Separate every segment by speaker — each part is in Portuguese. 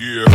Speaker 1: Yeah.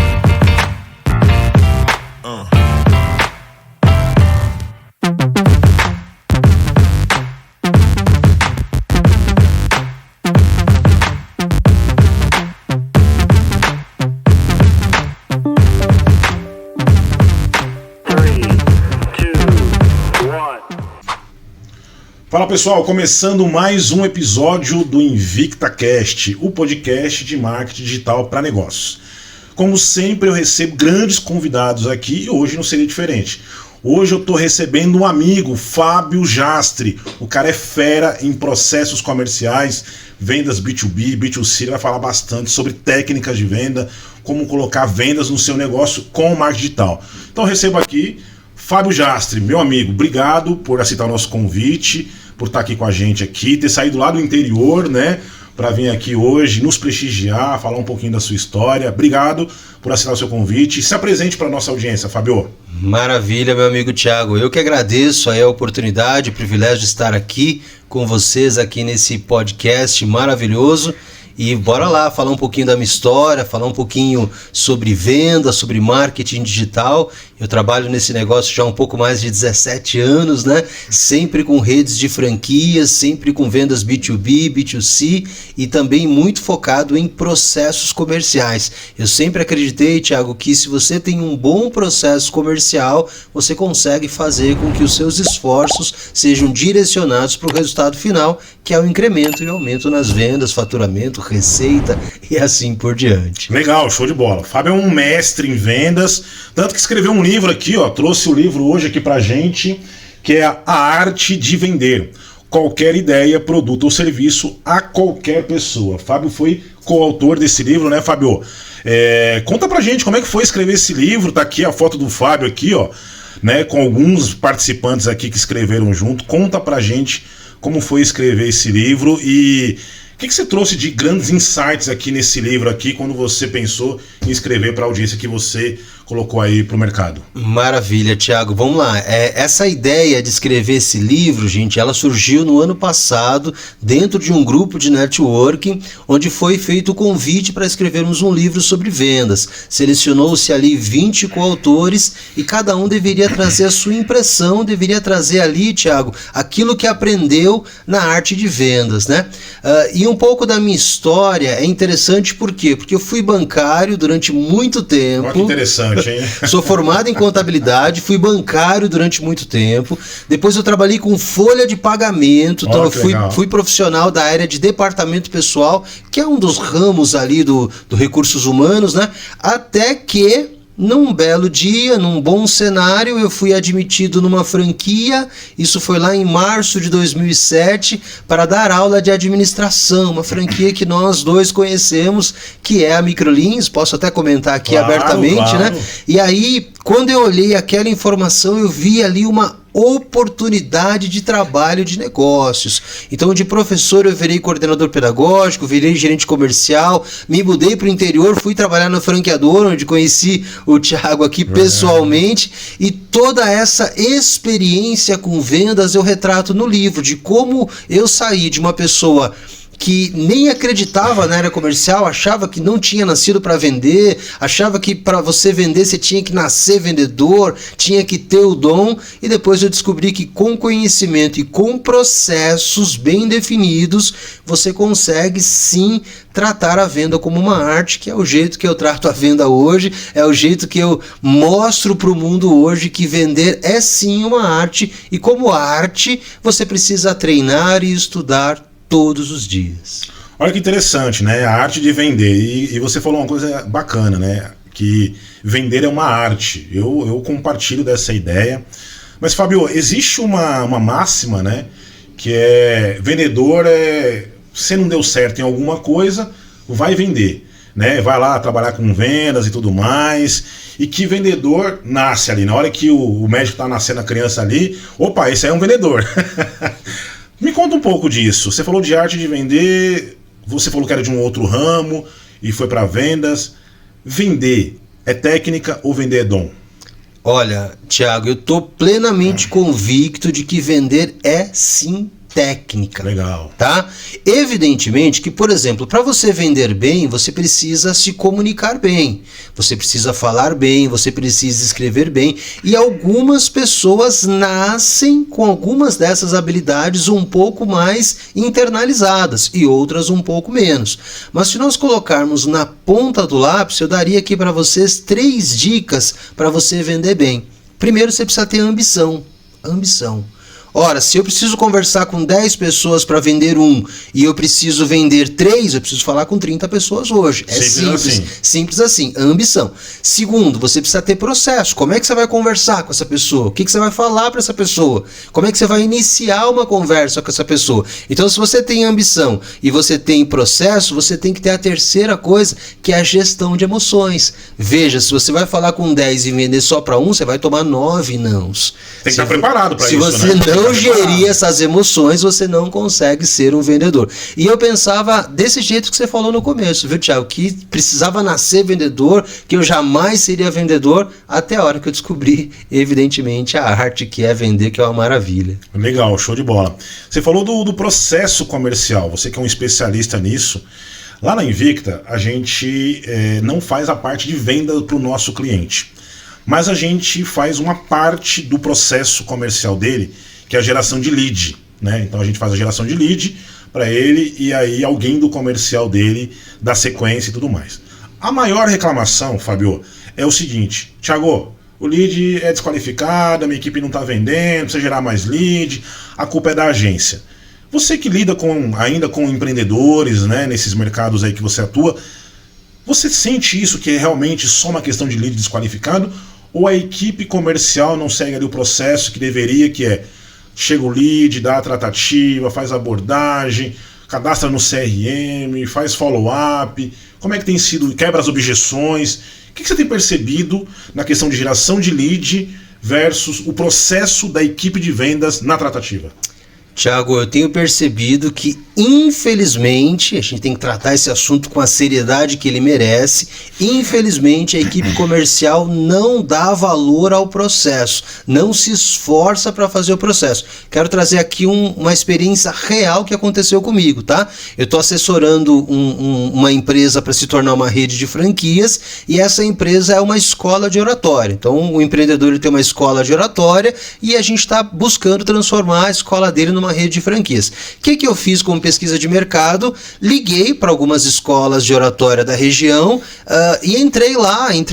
Speaker 2: Fala pessoal, começando mais um episódio do InvictaCast, o podcast de marketing digital para negócios. Como sempre eu recebo grandes convidados aqui e hoje não seria diferente. Hoje eu estou recebendo um amigo, Fábio Jastre. O cara é fera em processos comerciais, vendas B2B, B2C. Ele vai falar bastante sobre técnicas de venda, como colocar vendas no seu negócio com o marketing digital. Então eu recebo aqui Fábio Jastre, meu amigo, obrigado por aceitar o nosso convite, por estar aqui com a gente aqui, ter saído lá do interior, né, para vir aqui hoje, nos prestigiar, falar um pouquinho da sua história. Obrigado por aceitar o seu convite. Se apresente para a nossa audiência, Fábio.
Speaker 3: Maravilha, meu amigo Thiago. Eu que agradeço aí a oportunidade, o privilégio de estar aqui com vocês aqui nesse podcast maravilhoso. E bora lá falar um pouquinho da minha história, falar um pouquinho sobre venda, sobre marketing digital. Eu trabalho nesse negócio já há um pouco mais de 17 anos, né? Sempre com redes de franquias, sempre com vendas B2B, B2C e também muito focado em processos comerciais. Eu sempre acreditei, Thiago, que se você tem um bom processo comercial, você consegue fazer com que os seus esforços sejam direcionados para o resultado final, que é o incremento e aumento nas vendas, faturamento, receita e assim por diante.
Speaker 2: Legal, show de bola. Fábio é um mestre em vendas, tanto que escreveu um livro aqui, ó, trouxe o livro hoje aqui pra gente, que é A Arte de Vender. Qualquer ideia, produto ou serviço a qualquer pessoa. Fábio foi coautor desse livro, né, Fábio? Conta pra gente como é que foi escrever esse livro. Tá aqui a foto do Fábio aqui, ó, né, com alguns participantes aqui que escreveram junto. Conta pra gente como foi escrever esse livro e o que você trouxe de grandes insights aqui nesse livro aqui, quando você pensou em escrever para a audiência que você colocou aí para o mercado?
Speaker 3: Maravilha, Thiago. Vamos lá. Essa ideia de escrever esse livro, gente, ela surgiu no ano passado dentro de um grupo de networking, onde foi feito o convite para escrevermos um livro sobre vendas. Selecionou-se ali 20 coautores e cada um deveria trazer a sua impressão, deveria trazer ali, Thiago, aquilo que aprendeu na arte de vendas, né? E um pouco da minha história é interessante por quê? Porque eu fui bancário durante muito tempo.
Speaker 2: Olha que interessante.
Speaker 3: Sou formado em contabilidade, fui bancário durante muito tempo. Depois eu trabalhei com folha de pagamento. Então eu fui profissional da área de departamento pessoal, que é um dos ramos ali do recursos humanos, né? Até que num belo dia, num bom cenário, eu fui admitido numa franquia, isso foi lá em março de 2007, para dar aula de administração, uma franquia que nós dois conhecemos, que é a Microlins, posso até comentar aqui abertamente, né? E aí, quando eu olhei aquela informação, eu vi ali uma oportunidade de trabalho de negócios. Então, de professor eu virei coordenador pedagógico, virei gerente comercial, me mudei para o interior, fui trabalhar na franqueadora, onde conheci o Thiago aqui pessoalmente, e toda essa experiência com vendas eu retrato no livro, de como eu saí de uma pessoa que nem acreditava na área comercial, achava que não tinha nascido para vender, achava que para você vender você tinha que nascer vendedor, tinha que ter o dom, e depois eu descobri que com conhecimento e com processos bem definidos, você consegue sim tratar a venda como uma arte, que é o jeito que eu trato a venda hoje, é o jeito que eu mostro para o mundo hoje que vender é sim uma arte, e como arte você precisa treinar e estudar todos os dias.
Speaker 2: Olha que interessante, né? A arte de vender. E você falou uma coisa bacana, né? Que vender é uma arte. Eu compartilho dessa ideia. Mas, Fábio, existe uma máxima, né? Que é vendedor se não deu certo em alguma coisa, vai vender, né? Vai lá trabalhar com vendas e tudo mais. E que vendedor nasce ali. Na hora que o médico tá nascendo a criança ali, opa, esse aí é um vendedor. Me conta um pouco disso. Você falou de arte de vender, você falou que era de um outro ramo e foi para vendas. Vender é técnica ou vender é dom?
Speaker 3: Olha, Thiago, eu estou plenamente convicto de que vender é sim técnica.
Speaker 2: Legal.
Speaker 3: Tá? Evidentemente que, por exemplo, para você vender bem, você precisa se comunicar bem, você precisa falar bem, você precisa escrever bem, e algumas pessoas nascem com algumas dessas habilidades um pouco mais internalizadas e outras um pouco menos. Mas se nós colocarmos na ponta do lápis, eu daria aqui para vocês 3 dicas para você vender bem. Primeiro, você precisa ter ambição. Ora, se eu preciso conversar com 10 pessoas para vender 1 e eu preciso vender 3, eu preciso falar com 30 pessoas hoje. É simples assim, ambição. Segundo, você precisa ter processo. Como é que você vai conversar com essa pessoa? O que você vai falar para essa pessoa? Como é que você vai iniciar uma conversa com essa pessoa? Então, se você tem ambição e você tem processo, você tem que ter a terceira coisa, que é a gestão de emoções. Veja, se você vai falar com 10 e vender só para 1, você vai tomar 9 nãos.
Speaker 2: Tem que estar preparado para isso,
Speaker 3: né? Se você não gerir essas emoções, você não consegue ser um vendedor. E eu pensava desse jeito que você falou no começo, viu, Thiago? Que precisava nascer vendedor, que eu jamais seria vendedor, até a hora que eu descobri, evidentemente, a arte que é vender, que é uma maravilha.
Speaker 2: Legal, show de bola. Você falou do processo comercial, você que é um especialista nisso. Lá na Invicta, a gente não faz a parte de venda para o nosso cliente, mas a gente faz uma parte do processo comercial dele, que é a geração de lead, né? Então a gente faz a geração de lead para ele e aí alguém do comercial dele dá sequência e tudo mais. A maior reclamação, Fábio, é o seguinte: Thiago, o lead é desqualificado, a minha equipe não está vendendo, precisa gerar mais lead, a culpa é da agência. Você que lida ainda com empreendedores, né, nesses mercados aí que você atua, você sente isso que é realmente só uma questão de lead desqualificado, ou a equipe comercial não segue ali o processo que deveria, que é chega o lead, dá a tratativa, faz a abordagem, cadastra no CRM, faz follow-up? Como é que tem sido? Quebra as objeções? O que você tem percebido na questão de geração de lead versus o processo da equipe de vendas na tratativa?
Speaker 3: Thiago, eu tenho percebido que, infelizmente, a gente tem que tratar esse assunto com a seriedade que ele merece. Infelizmente, a equipe comercial não dá valor ao processo, não se esforça para fazer o processo. Quero trazer aqui uma experiência real que aconteceu comigo, tá? Eu estou assessorando uma empresa para se tornar uma rede de franquias, e essa empresa é uma escola de oratória. Então, o empreendedor ele tem uma escola de oratória e a gente está buscando transformar a escola dele numa rede de franquias. O que eu fiz com pesquisa de mercado? Liguei para algumas escolas de oratória da região e entrei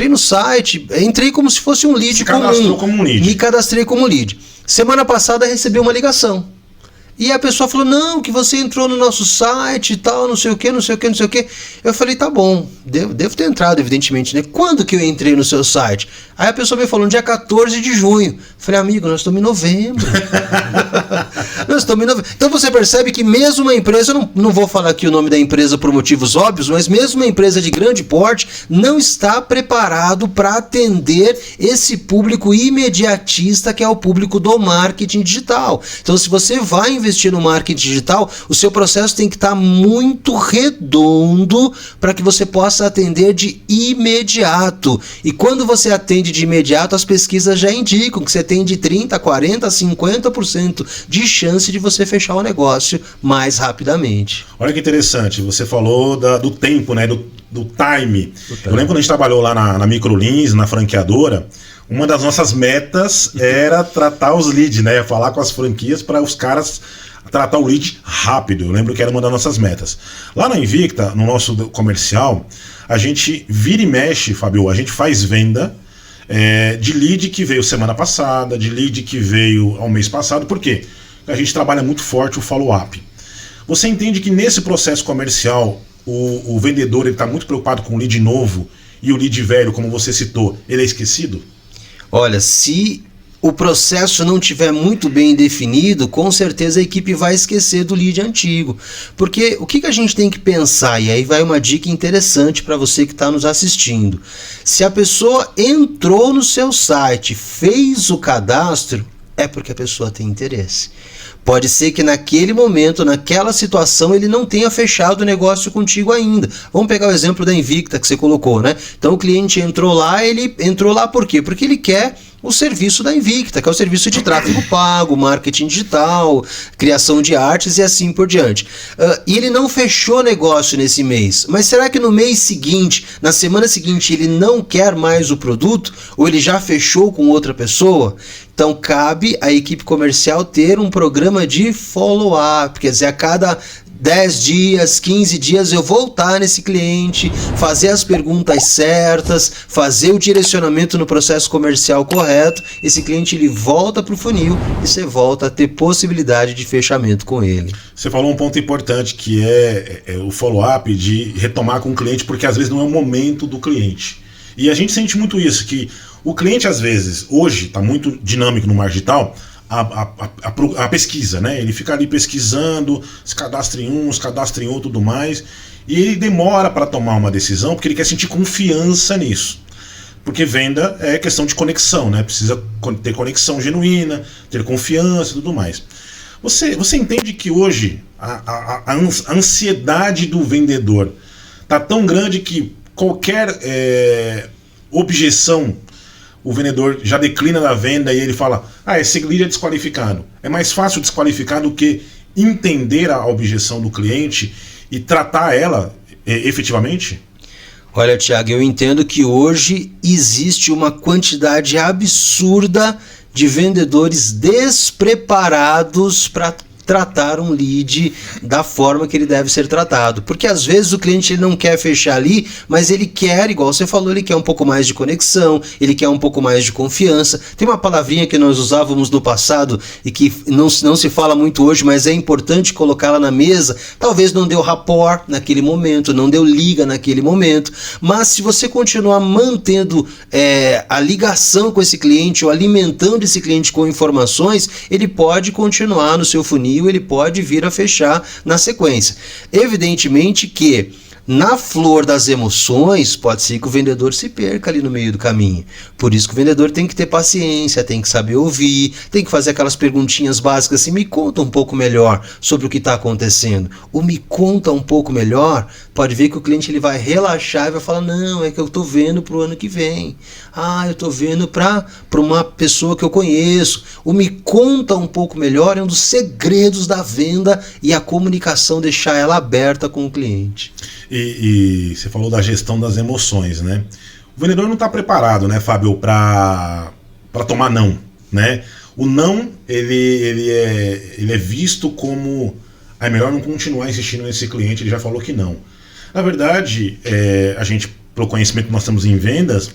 Speaker 3: no site, entrei como se fosse um lead comum. Me cadastrei como lead. Semana passada recebi uma ligação. E a pessoa falou, não, que você entrou no nosso site e tal, não sei o que. Eu falei, tá bom, devo ter entrado, evidentemente, né? Quando que eu entrei no seu site? Aí a pessoa me falou, no dia 14 de junho. Eu falei, amigo, nós estamos em novembro. Então você percebe que mesmo uma empresa, eu não vou falar aqui o nome da empresa por motivos óbvios, mas mesmo uma empresa de grande porte não está preparado para atender esse público imediatista que é o público do marketing digital. Então se você vai investir no marketing digital, o seu processo tem que estar muito redondo para que você possa atender de imediato. E quando você atende de imediato, as pesquisas já indicam que você tem de 30%, 40%, 50% de chance de você fechar o negócio mais rapidamente.
Speaker 2: Olha que interessante, você falou do tempo, né, do time. Eu lembro quando a gente trabalhou lá na Microlins, na franqueadora, uma das nossas metas era tratar os leads, né? Falar com as franquias para os caras tratar o lead rápido. Eu lembro que era uma das nossas metas. Lá na Invicta, no nosso comercial, a gente vira e mexe, Fábio, a gente faz venda de lead que veio semana passada, de lead que veio ao mês passado. Por quê? Porque a gente trabalha muito forte o follow-up. Você entende que nesse processo comercial o vendedor está muito preocupado com o lead novo e o lead velho, como você citou, ele é esquecido?
Speaker 3: Olha, se o processo não tiver muito bem definido, com certeza a equipe vai esquecer do lead antigo. Porque o que a gente tem que pensar, e aí vai uma dica interessante para você que está nos assistindo. Se a pessoa entrou no seu site, fez o cadastro, é porque a pessoa tem interesse. Pode ser que naquele momento, naquela situação, ele não tenha fechado o negócio contigo ainda. Vamos pegar o exemplo da Invicta que você colocou, né? Então o cliente entrou lá por quê? Porque ele quer o serviço da Invicta, que é o serviço de tráfego pago, marketing digital, criação de artes e assim por diante. E ele não fechou negócio nesse mês, mas será que no mês seguinte, na semana seguinte, ele não quer mais o produto? Ou ele já fechou com outra pessoa? Então cabe à equipe comercial ter um programa de follow-up, quer dizer, a cada 10 dias, 15 dias eu voltar nesse cliente, fazer as perguntas certas, fazer o direcionamento no processo comercial correto, esse cliente ele volta para o funil e você volta a ter possibilidade de fechamento com ele.
Speaker 2: Você falou um ponto importante que é o follow-up, de retomar com o cliente, porque às vezes não é o momento do cliente. E a gente sente muito isso, que o cliente às vezes, hoje está muito dinâmico no marketing digital, a pesquisa, né? Ele fica ali pesquisando, se cadastra em um, se cadastra em outro, tudo mais, e ele demora para tomar uma decisão porque ele quer sentir confiança nisso. Porque venda é questão de conexão, né? Precisa ter conexão genuína, ter confiança e tudo mais. Você entende que hoje a ansiedade do vendedor está tão grande que qualquer objeção o vendedor já declina da venda e ele fala: esse lead é desqualificado. É mais fácil desqualificar do que entender a objeção do cliente e tratar ela efetivamente?
Speaker 3: Olha, Thiago, eu entendo que hoje existe uma quantidade absurda de vendedores despreparados para tratar um lead da forma que ele deve ser tratado, porque às vezes o cliente ele não quer fechar ali, mas ele quer, igual você falou, ele quer um pouco mais de conexão, ele quer um pouco mais de confiança. Tem uma palavrinha que nós usávamos no passado e que não se fala muito hoje, mas é importante colocá-la na mesa. Talvez não deu rapport naquele momento, não deu liga naquele momento, mas se você continuar mantendo a ligação com esse cliente ou alimentando esse cliente com informações, ele pode continuar no seu funil, ele pode vir a fechar na sequência. Evidentemente que na flor das emoções, pode ser que o vendedor se perca ali no meio do caminho. Por isso que o vendedor tem que ter paciência, tem que saber ouvir, tem que fazer aquelas perguntinhas básicas assim: me conta um pouco melhor sobre o que está acontecendo. O me conta um pouco melhor, pode ver que o cliente ele vai relaxar e vai falar: não, é que eu estou vendo para o ano que vem. Eu estou vendo para uma pessoa que eu conheço. O me conta um pouco melhor é um dos segredos da venda e a comunicação, deixar ela aberta com o cliente.
Speaker 2: E você falou da gestão das emoções, né? O vendedor não está preparado, né, Fábio, para tomar não, né? O não, ele é visto como é melhor não continuar insistindo nesse cliente, ele já falou que não. Na verdade, a gente, pelo conhecimento que nós temos em vendas,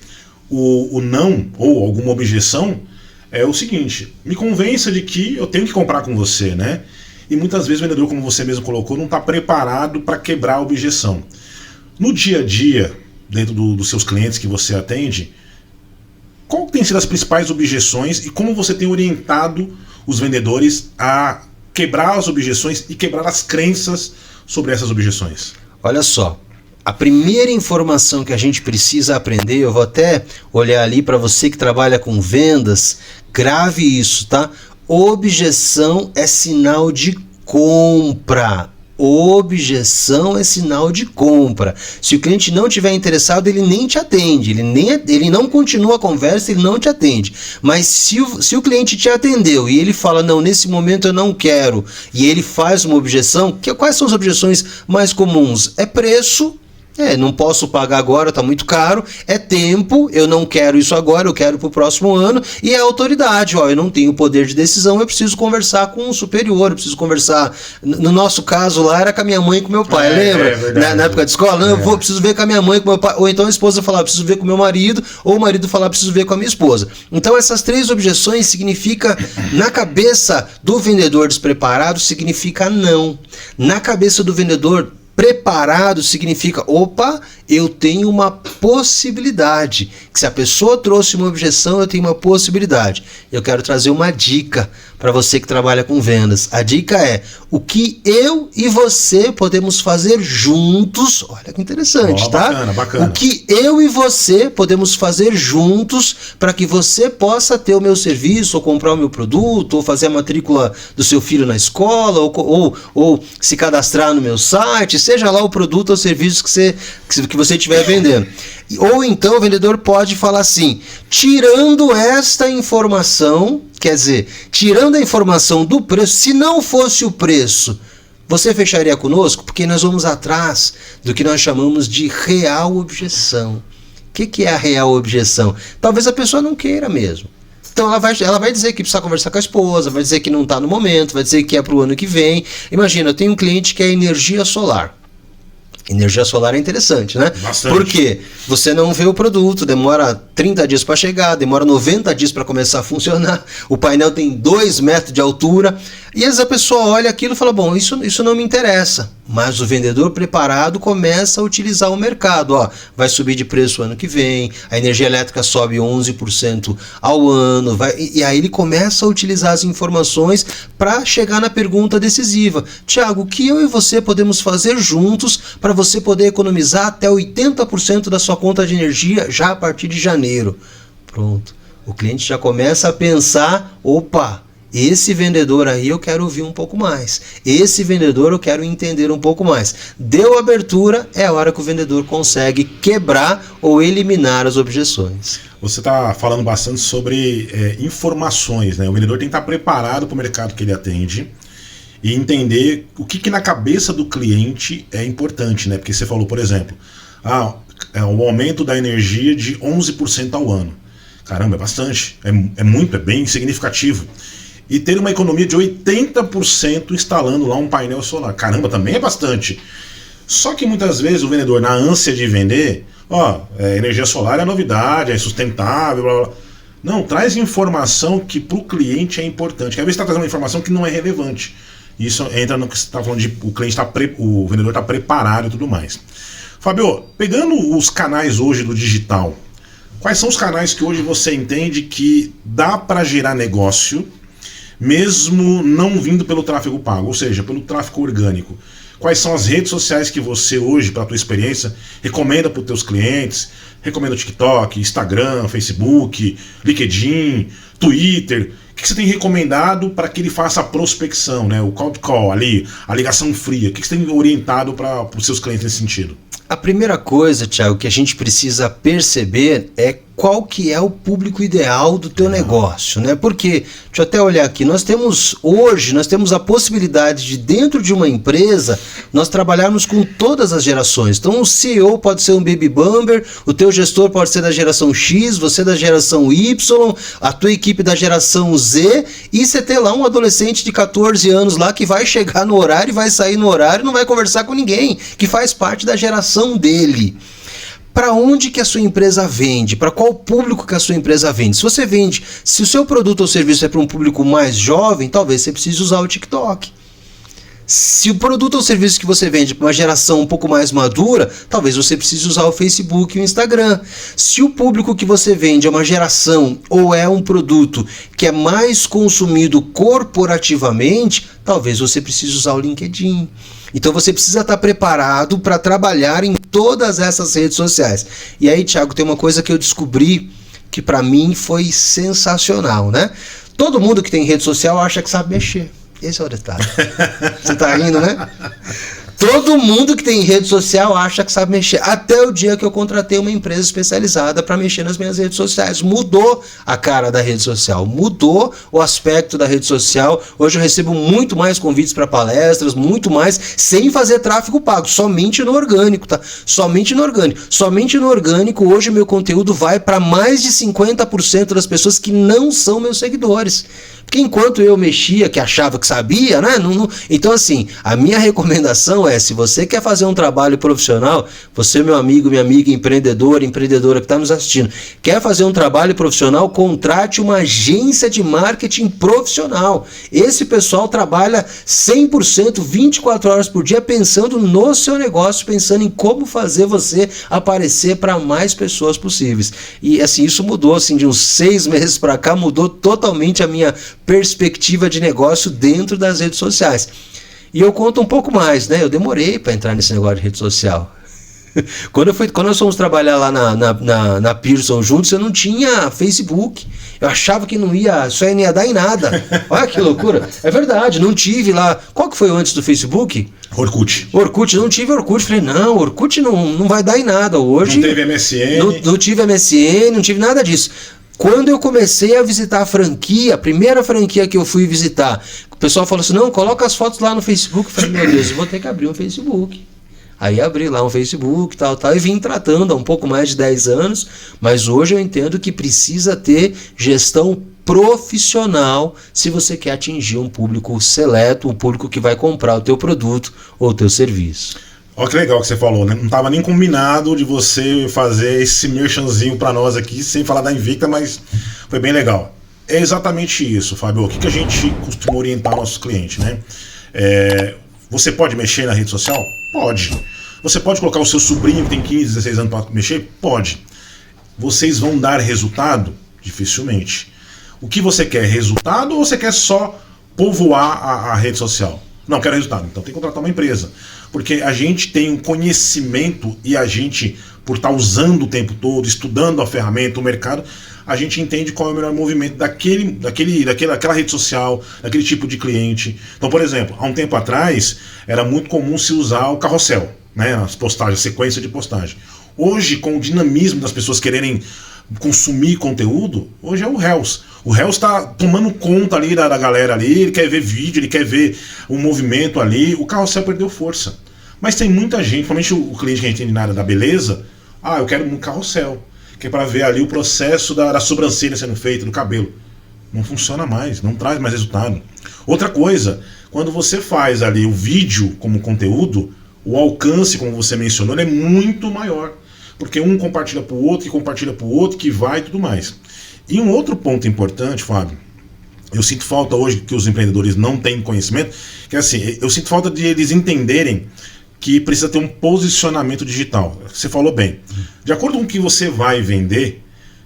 Speaker 2: o não ou alguma objeção é o seguinte: me convença de que eu tenho que comprar com você, né? E muitas vezes o vendedor, como você mesmo colocou, não está preparado para quebrar a objeção. No dia a dia, dentro dos seus clientes que você atende, qual tem sido as principais objeções e como você tem orientado os vendedores a quebrar as objeções e quebrar as crenças sobre essas objeções?
Speaker 3: Olha só, a primeira informação que a gente precisa aprender, eu vou até olhar ali para você que trabalha com vendas, grave isso, tá? Objeção é sinal de compra. Objeção é sinal de compra. Se o cliente não estiver interessado, ele nem te atende, ele não continua a conversa, ele não te atende. Mas se o cliente te atendeu e ele fala: não, nesse momento eu não quero, e ele faz uma objeção, quais são as objeções mais comuns? É preço. Não posso pagar agora, está muito caro. É tempo, eu não quero isso agora, eu quero para o próximo ano. E é autoridade, eu não tenho poder de decisão, eu preciso conversar com um superior, eu preciso conversar. No nosso caso lá era com a minha mãe e com o meu pai, lembra? Na época de escola, eu preciso ver com a minha mãe e com o meu pai. Ou então a esposa falar: preciso ver com o meu marido, ou o marido falar: preciso ver com a minha esposa. Então essas três objeções significa, na cabeça do vendedor despreparado, significa não. Na cabeça do vendedor preparado significa: opa, eu tenho uma possibilidade. Que se a pessoa trouxe uma objeção, eu tenho uma possibilidade. Eu quero trazer uma dica para você que trabalha com vendas. A dica é: o que eu e você podemos fazer juntos. Olha que interessante, tá?
Speaker 2: Bacana.
Speaker 3: O que eu e você podemos fazer juntos para que você possa ter o meu serviço, ou comprar o meu produto, ou fazer a matrícula do seu filho na escola, ou se cadastrar no meu site, seja lá o produto ou serviço que você estiver vendendo. Ou então o vendedor pode falar assim, tirando esta informação, quer dizer, tirando a informação do preço, se não fosse o preço, você fecharia conosco? Porque nós vamos atrás do que nós chamamos de real objeção. O que é a real objeção? Talvez a pessoa não queira mesmo. Então ela vai dizer que precisa conversar com a esposa, vai dizer que não está no momento, vai dizer que é para o ano que vem. Imagina, eu tenho um cliente que é energia solar. Energia solar é interessante, né?
Speaker 2: Bastante.
Speaker 3: Por quê? Você não vê o produto, demora 30 dias para chegar, demora 90 dias para começar a funcionar, o painel tem 2 metros de altura, e às vezes a pessoa olha aquilo e fala, bom, isso não me interessa. Mas o vendedor preparado começa a utilizar o mercado. Ó, vai subir de preço ano que vem, a energia elétrica sobe 11% ao ano, e aí ele começa a utilizar as informações para chegar na pergunta decisiva. Tiago, o que eu e você podemos fazer juntos para você poder economizar até 80% da sua conta de energia já a partir de janeiro? Pronto. O cliente já começa a pensar, opa, esse vendedor aí eu quero ouvir um pouco mais. Esse vendedor eu quero entender um pouco mais. Deu abertura, é a hora que o vendedor consegue quebrar ou eliminar as objeções.
Speaker 2: Você está falando bastante sobre informações, né? O vendedor tem que estar preparado para o mercado que ele atende e entender o que na cabeça do cliente é importante, né? Porque você falou, por exemplo, o aumento da energia de 11% ao ano. Caramba, é bastante, é muito, é bem significativo. E ter uma economia de 80% instalando lá um painel solar. Caramba, também é bastante. Só que muitas vezes o vendedor, na ânsia de vender, energia solar é novidade, é sustentável, blá, blá. Não, traz informação que para o cliente é importante. Às vezes está trazendo uma informação que não é relevante. Isso entra no que você está falando de o vendedor está preparado e tudo mais. Fábio, pegando os canais hoje do digital, quais são os canais que hoje você entende que dá para gerar negócio, mesmo não vindo pelo tráfego pago, ou seja, pelo tráfego orgânico? Quais são as redes sociais que você hoje, pela tua experiência, recomenda para os teus clientes? Recomenda o TikTok, Instagram, Facebook, LinkedIn, Twitter? O que você tem recomendado para que ele faça a prospecção, né? O cold call ali, a ligação fria? O que você tem orientado para os seus clientes nesse sentido?
Speaker 3: A primeira coisa, Thiago, que a gente precisa perceber é qual que é o público ideal do teu negócio, né? Porque, deixa eu até olhar aqui, nós temos a possibilidade de, dentro de uma empresa, nós trabalharmos com todas as gerações. Então o CEO pode ser um baby boomer, o teu gestor pode ser da geração X, você da geração Y, a tua equipe da geração Z, e você ter lá um adolescente de 14 anos lá que vai chegar no horário e vai sair no horário e não vai conversar com ninguém, que faz parte da geração dele. Para onde que a sua empresa vende? Para qual público que a sua empresa vende? Se o seu produto ou serviço é para um público mais jovem, talvez você precise usar o TikTok. Se o produto ou serviço que você vende para uma geração um pouco mais madura, talvez você precise usar o Facebook e o Instagram. Se o público que você vende é uma geração ou é um produto que é mais consumido corporativamente, talvez você precise usar o LinkedIn. Então você precisa estar preparado para trabalhar em todas essas redes sociais. E aí, Thiago, tem uma coisa que eu descobri que para mim foi sensacional, né? Todo mundo que tem rede social acha que sabe mexer. Esse é o detalhe. Você tá rindo, né? Todo mundo que tem rede social acha que sabe mexer. Até o dia que eu contratei uma empresa especializada para mexer nas minhas redes sociais. Mudou a cara da rede social, mudou o aspecto da rede social. Hoje eu recebo muito mais convites para palestras, muito mais, sem fazer tráfego pago, somente no orgânico, tá? Somente no orgânico. Somente no orgânico, hoje o meu conteúdo vai para mais de 50% das pessoas que não são meus seguidores. Porque enquanto eu mexia, que achava que sabia, né? Então, assim, a minha recomendação é, se você quer fazer um trabalho profissional, você, meu amigo, minha amiga, empreendedora que está nos assistindo, quer fazer um trabalho profissional, contrate uma agência de marketing profissional. Esse pessoal trabalha 100%, 24 horas por dia, pensando no seu negócio, pensando em como fazer você aparecer para mais pessoas possíveis. E, assim, isso mudou, assim, de uns 6 meses para cá, mudou totalmente a minha perspectiva de negócio dentro das redes sociais. E eu conto um pouco mais, né? Eu demorei para entrar nesse negócio de rede social. Quando nós fomos trabalhar lá na Pearson juntos, eu não tinha Facebook. Eu achava que isso aí não ia dar em nada. Olha que loucura. É verdade, não tive lá. Qual que foi antes do Facebook? Orkut, não tive Orkut. Falei, não, Orkut não vai dar em nada hoje.
Speaker 2: Não teve MSN.
Speaker 3: Não tive MSN, não tive nada disso. Quando eu comecei a visitar a franquia, a primeira franquia que eu fui visitar, o pessoal falou assim, não, coloca as fotos lá no Facebook. Eu falei, meu Deus, eu vou ter que abrir um Facebook. Aí abri lá um Facebook, tal, e vim tratando há um pouco mais de 10 anos, mas hoje eu entendo que precisa ter gestão profissional se você quer atingir um público seleto, um público que vai comprar o teu produto ou o teu serviço.
Speaker 2: Olha que legal que você falou, né? Não estava nem combinado de você fazer esse merchanzinho para nós aqui, sem falar da Invicta, mas foi bem legal. É exatamente isso, Fábio. O que a gente costuma orientar nossos clientes, né? Você pode mexer na rede social? Pode. Você pode colocar o seu sobrinho que tem 15, 16 anos para mexer? Pode. Vocês vão dar resultado? Dificilmente. O que você quer? Resultado ou você quer só povoar a rede social? Não, quero resultado. Então tem que contratar uma empresa. Porque a gente tem um conhecimento e a gente, por estar usando o tempo todo, estudando a ferramenta, o mercado, a gente entende qual é o melhor movimento daquela rede social, daquele tipo de cliente. Então, por exemplo, há um tempo atrás, era muito comum se usar o carrossel, né, as postagens, a sequência de postagem. Hoje, com o dinamismo das pessoas quererem consumir conteúdo, hoje é o Reels. O Reels está tomando conta ali da galera ali, ele quer ver vídeo, ele quer ver o movimento ali. O carrossel perdeu força. Mas tem muita gente, principalmente o cliente que a gente tem na área da beleza, eu quero um carrossel, que é para ver ali o processo da sobrancelha sendo feita, do cabelo. Não funciona mais, não traz mais resultado. Outra coisa, quando você faz ali o vídeo como conteúdo, o alcance, como você mencionou, ele é muito maior. Porque um compartilha para o outro, que compartilha para o outro, que vai e tudo mais. E um outro ponto importante, Fábio, eu sinto falta hoje que os empreendedores não têm conhecimento, que é assim, eu sinto falta de eles entenderem que precisa ter um posicionamento digital. Você falou bem. De acordo com o que você vai vender,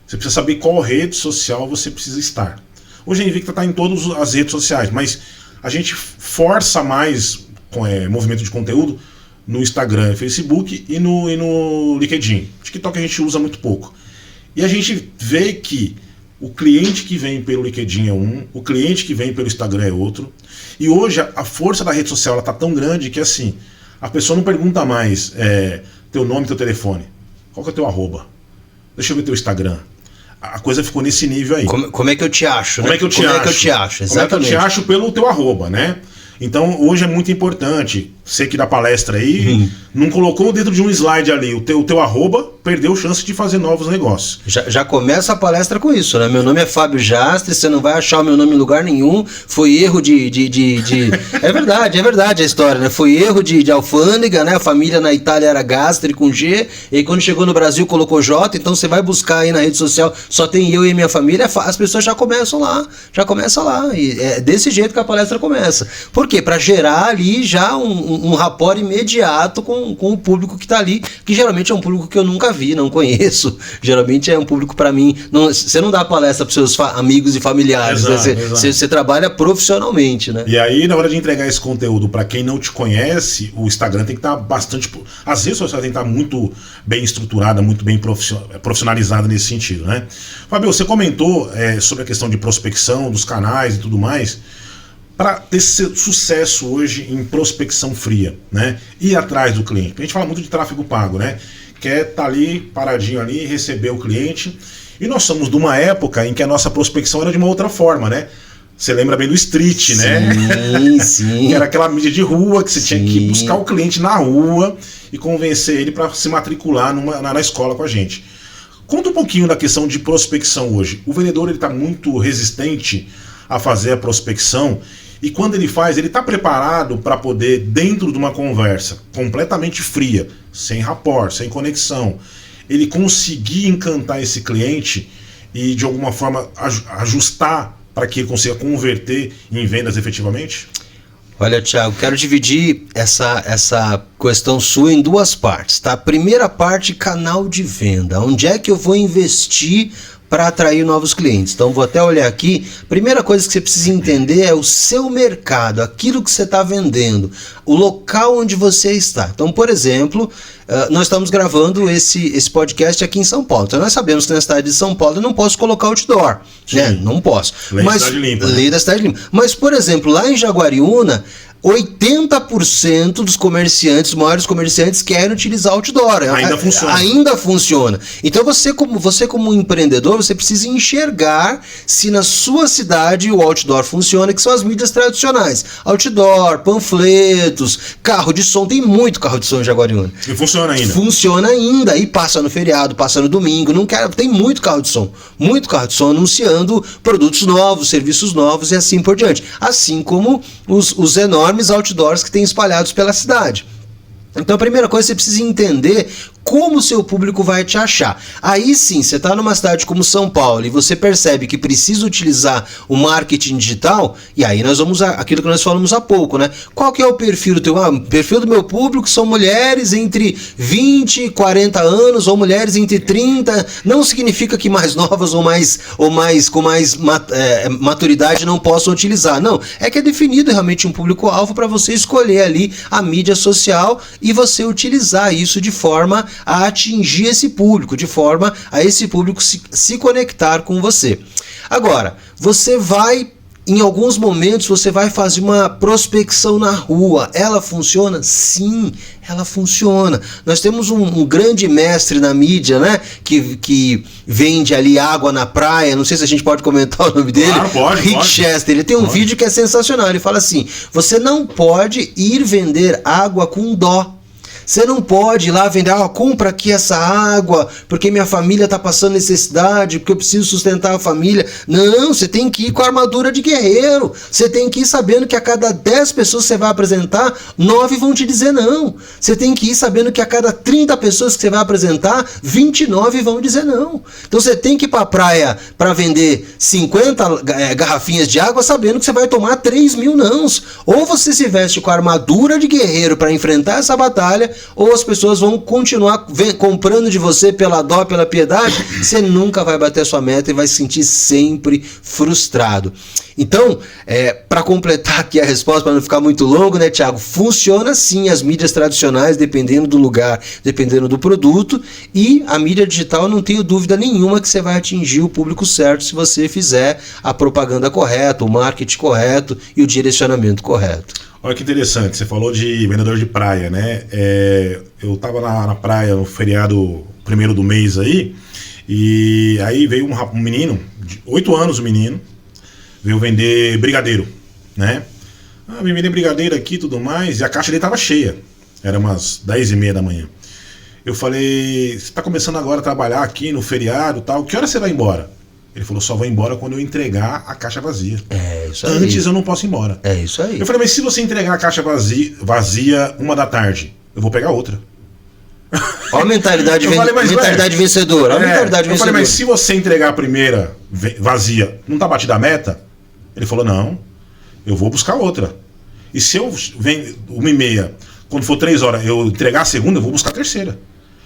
Speaker 2: você precisa saber qual rede social você precisa estar. Hoje a Invicta está em todas as redes sociais, mas a gente força mais movimento de conteúdo no Instagram, Facebook e no LinkedIn. TikTok a gente usa muito pouco. E a gente vê que o cliente que vem pelo LinkedIn é um, o cliente que vem pelo Instagram é outro. E hoje a força da rede social está tão grande que assim, a pessoa não pergunta mais teu nome, teu telefone. Qual que é o teu arroba? Deixa eu ver teu Instagram. A coisa ficou nesse nível aí.
Speaker 3: Como é que eu te acho?
Speaker 2: Como é que eu te acho?
Speaker 3: Exatamente.
Speaker 2: Como é que eu te acho pelo teu arroba, né? Então hoje é muito importante, você que dá palestra aí, não colocou dentro de um slide ali o teu arroba, perdeu chance de fazer novos negócios.
Speaker 3: Já começa a palestra com isso, né? Meu nome é Fábio Jastre, você não vai achar o meu nome em lugar nenhum, foi erro de... É verdade a história, né? Foi erro de alfândega, né? A família na Itália era Gastre com G, e quando chegou no Brasil colocou J, então você vai buscar aí na rede social, só tem eu e minha família, as pessoas já começam lá, e é desse jeito que a palestra começa. Por quê? Para gerar ali já um rapport imediato com o público que está ali, que geralmente é um público que eu nunca vi, não conheço. Geralmente é um público para mim. Você não dá palestra para seus amigos e familiares, exato, né? Você trabalha profissionalmente, né?
Speaker 2: E aí, na hora de entregar esse conteúdo para quem não te conhece, o Instagram tem que estar bastante. As redes sociais tem que estar muito bem estruturada, muito bem profissionalizada nesse sentido, né? Fábio, você comentou sobre a questão de prospecção, dos canais e tudo mais. Para ter sucesso hoje em prospecção fria, né? Ir atrás do cliente. A gente fala muito de tráfego pago, né? Quer estar ali, paradinho ali, e receber o cliente. E nós somos de uma época em que a nossa prospecção era de uma outra forma, né? Você lembra bem do street,
Speaker 3: sim,
Speaker 2: né?
Speaker 3: Sim.
Speaker 2: Que era aquela mídia de rua que você tinha que buscar o cliente na rua e convencer ele para se matricular na escola com a gente. Conta um pouquinho da questão de prospecção hoje. O vendedor está muito resistente a fazer a prospecção. E quando ele faz, ele está preparado para poder, dentro de uma conversa completamente fria, sem rapport, sem conexão, ele conseguir encantar esse cliente e de alguma forma ajustar para que ele consiga converter em vendas efetivamente?
Speaker 3: Olha, Thiago, quero dividir essa questão sua em duas partes, tá? Primeira parte, canal de venda. Onde é que eu vou investir para atrair novos clientes? Então vou até olhar aqui. Primeira coisa que você precisa entender é o seu mercado, aquilo que você está vendendo, o local onde você está. Então, por exemplo, nós estamos gravando esse podcast aqui em São Paulo. Então nós sabemos que na cidade de São Paulo eu não posso colocar outdoor, né? Não posso.
Speaker 2: Lei da cidade limpa.
Speaker 3: Lei da cidade limpa. Mas, por exemplo, lá em Jaguariúna, 80% dos comerciantes, os maiores comerciantes, querem utilizar outdoor. Ainda funciona. Então você como empreendedor, você precisa enxergar se na sua cidade o outdoor funciona, que são as mídias tradicionais. Outdoor, panfletos, carro de som, tem muito carro de som em Jaguariúna.
Speaker 2: E funciona ainda?
Speaker 3: Funciona ainda, e passa no feriado, passa no domingo, tem muito carro de som anunciando produtos novos, serviços novos e assim por diante. Assim como os enormes outdoors que tem espalhados pela cidade. Então a primeira coisa, você precisa entender como o seu público vai te achar. Aí sim, você está numa cidade como São Paulo e você percebe que precisa utilizar o marketing digital, e aí nós vamos aquilo que nós falamos há pouco, né? Qual que é o perfil do teu? O perfil do meu público são mulheres entre 20 e 40 anos, ou mulheres entre 30, não significa que mais novas ou com mais maturidade não possam utilizar. Não, é que é definido realmente um público-alvo para você escolher ali a mídia social e você utilizar isso de forma a atingir esse público, de forma a esse público se conectar com você. Agora, em alguns momentos você vai fazer uma prospecção na rua. Ela funciona? Sim, ela funciona. Nós temos um grande mestre na mídia, né? Que vende ali água na praia. Não sei se a gente pode comentar o nome dele.
Speaker 2: Claro, pode.
Speaker 3: Rick Chester. Ele tem um vídeo que é sensacional. Ele fala assim: você não pode ir vender água com dó. Você não pode ir lá vender, compra aqui essa água, porque minha família está passando necessidade, porque eu preciso sustentar a família. Não, você tem que ir com a armadura de guerreiro. Você tem que ir sabendo que a cada 10 pessoas que você vai apresentar, 9 vão te dizer não. Você tem que ir sabendo que a cada 30 pessoas que você vai apresentar, 29 vão dizer não. Então você tem que ir para a praia para vender 50 garrafinhas de água, sabendo que você vai tomar 3.000 nãos. Ou você se veste com a armadura de guerreiro para enfrentar essa batalha, ou as pessoas vão continuar comprando de você pela dó, pela piedade. Você nunca vai bater a sua meta e vai se sentir sempre frustrado. Então, para completar aqui a resposta, para não ficar muito longo, né, Thiago? Funciona sim as mídias tradicionais, dependendo do lugar, dependendo do produto, e a mídia digital, não tenho dúvida nenhuma que você vai atingir o público certo se você fizer a propaganda correta, o marketing correto e o direcionamento correto.
Speaker 2: Olha que interessante, você falou de vendedor de praia, né? Eu estava na praia no feriado primeiro do mês aí, e aí veio um menino, de 8 anos o menino, veio vender brigadeiro, né? Vem vender brigadeiro aqui e tudo mais, e a caixa dele estava cheia, era umas 10h30 da manhã. Eu falei: você está começando agora a trabalhar aqui no feriado e tal, que hora você vai embora? Ele falou: só vou embora quando eu entregar a caixa vazia.
Speaker 3: É isso aí.
Speaker 2: Antes eu não posso ir embora.
Speaker 3: É isso aí.
Speaker 2: Eu falei: mas se você entregar a caixa vazia 1h da tarde, eu vou pegar outra.
Speaker 3: Olha a mentalidade, mentalidade vencedora.
Speaker 2: Eu falei: mas se você entregar a primeira vazia, não tá batida a meta? Ele falou: não, eu vou buscar outra. E se eu venho 1h30, quando for 3 horas, eu entregar a segunda, eu vou buscar a terceira.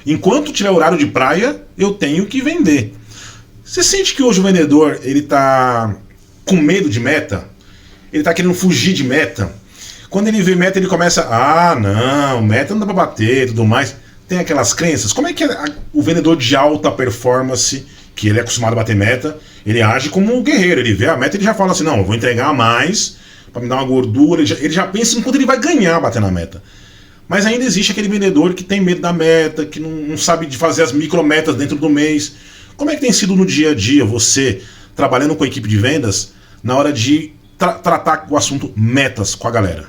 Speaker 2: Enquanto tiver horário de praia, eu tenho que vender. Você sente que hoje o vendedor, ele tá com medo de meta? Ele tá querendo fugir de meta? Quando ele vê meta, ele começa: não, meta não dá pra bater e tudo mais. Tem aquelas crenças. Como é que o vendedor de alta performance, que ele é acostumado a bater meta, ele age como um guerreiro? Ele vê a meta e ele já fala assim: não, eu vou entregar mais pra me dar uma gordura. Ele já pensa em quanto ele vai ganhar batendo a meta. Mas ainda existe aquele vendedor que tem medo da meta, que não sabe de fazer as micrometas dentro do mês. Como é que tem sido no dia a dia você, trabalhando com a equipe de vendas, na hora de tratar o assunto metas com a galera?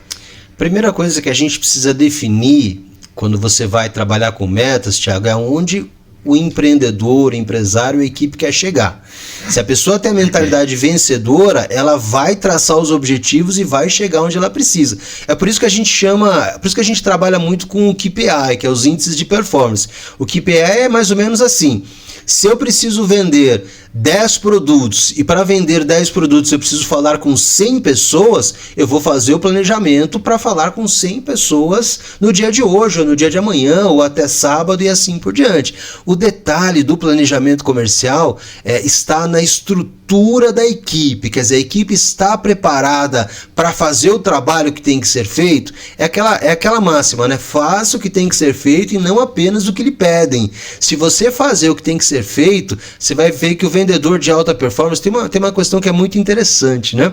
Speaker 3: Primeira coisa que a gente precisa definir quando você vai trabalhar com metas, Thiago, é onde o empreendedor, o empresário, a equipe quer chegar. Se a pessoa tem a mentalidade vencedora, ela vai traçar os objetivos e vai chegar onde ela precisa. É por isso que a gente trabalha muito com o KPI, que é os índices de performance. O KPI é mais ou menos assim: se eu preciso vender 10 produtos e para vender 10 produtos eu preciso falar com 100 pessoas, eu vou fazer o planejamento para falar com 100 pessoas no dia de hoje, ou no dia de amanhã, ou até sábado e assim por diante. O detalhe do planejamento comercial está na estrutura da equipe, quer dizer, a equipe está preparada para fazer o trabalho que tem que ser feito. É aquela máxima, né? Faça o que tem que ser feito e não apenas o que lhe pedem. Se você fazer o que tem que ser feito, você vai ver que o vendedor de alta performance tem uma questão que é muito interessante, né?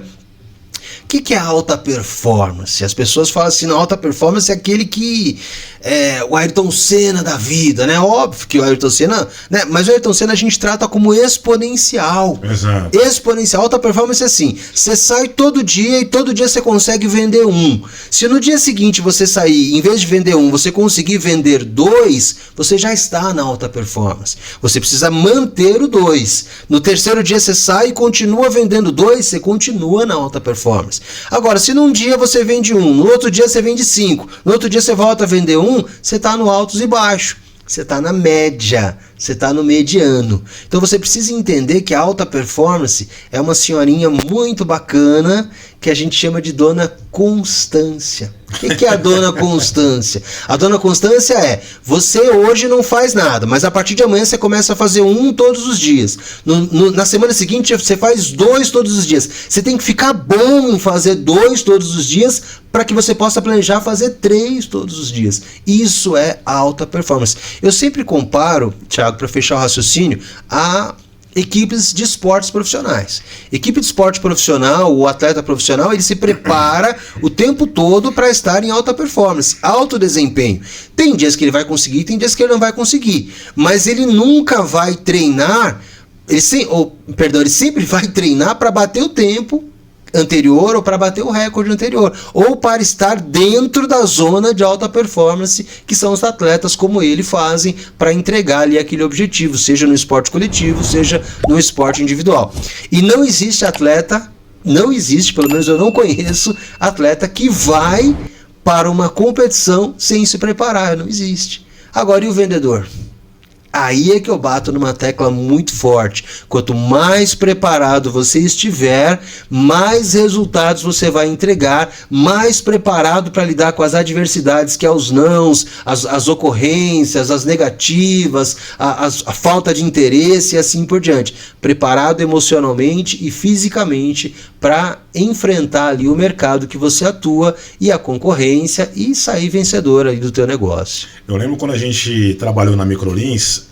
Speaker 3: que é alta performance? As pessoas falam assim, alta performance é aquele que o Ayrton Senna da vida, né? Óbvio que o Ayrton Senna, né? Mas o Ayrton Senna a gente trata como exponencial.
Speaker 2: Exato.
Speaker 3: Exponencial, alta performance é assim, você sai todo dia e todo dia você consegue vender um. Se no dia seguinte você sair, em vez de vender um, você conseguir vender 2, você já está na alta performance. Você precisa manter o 2. No terceiro dia você sai e continua vendendo 2, você continua na alta performance. Agora, se num dia você vende 1, no outro dia você vende 5, no outro dia você volta a vender 1, você está no altos e baixos. Você está na média, você está no mediano. Então você precisa entender que a alta performance é uma senhorinha muito bacana que a gente chama de Dona Constância. O que é a Dona Constância? A Dona Constância é, você hoje não faz nada, mas a partir de amanhã você começa a fazer 1 todos os dias. Na semana seguinte você faz 2 todos os dias. Você tem que ficar bom em fazer 2 todos os dias para que você possa planejar fazer 3 todos os dias. Isso é alta performance. Eu sempre comparo, Thiago, para fechar o raciocínio, a equipes de esportes profissionais. Equipe de esporte profissional, o atleta profissional, ele se prepara o tempo todo para estar em alta performance, alto desempenho. Tem dias que ele vai conseguir, tem dias que ele não vai conseguir, mas ele nunca vai treinar, ele sempre vai treinar para bater o tempo anterior ou para bater o recorde anterior, ou para estar dentro da zona de alta performance que são os atletas como ele fazem para entregar ali aquele objetivo, seja no esporte coletivo, seja no esporte individual. E não existe atleta, pelo menos eu não conheço atleta que vai para uma competição sem se preparar, não existe. Agora, e o vendedor? Aí é que eu bato numa tecla muito forte. Quanto mais preparado você estiver, mais resultados você vai entregar, mais preparado para lidar com as adversidades, que é os nãos, as ocorrências, as negativas, a falta de interesse e assim por diante. Preparado emocionalmente e fisicamente para enfrentar ali o mercado que você atua e a concorrência e sair vencedor aí do teu negócio.
Speaker 2: Eu lembro quando a gente trabalhou na Microlins,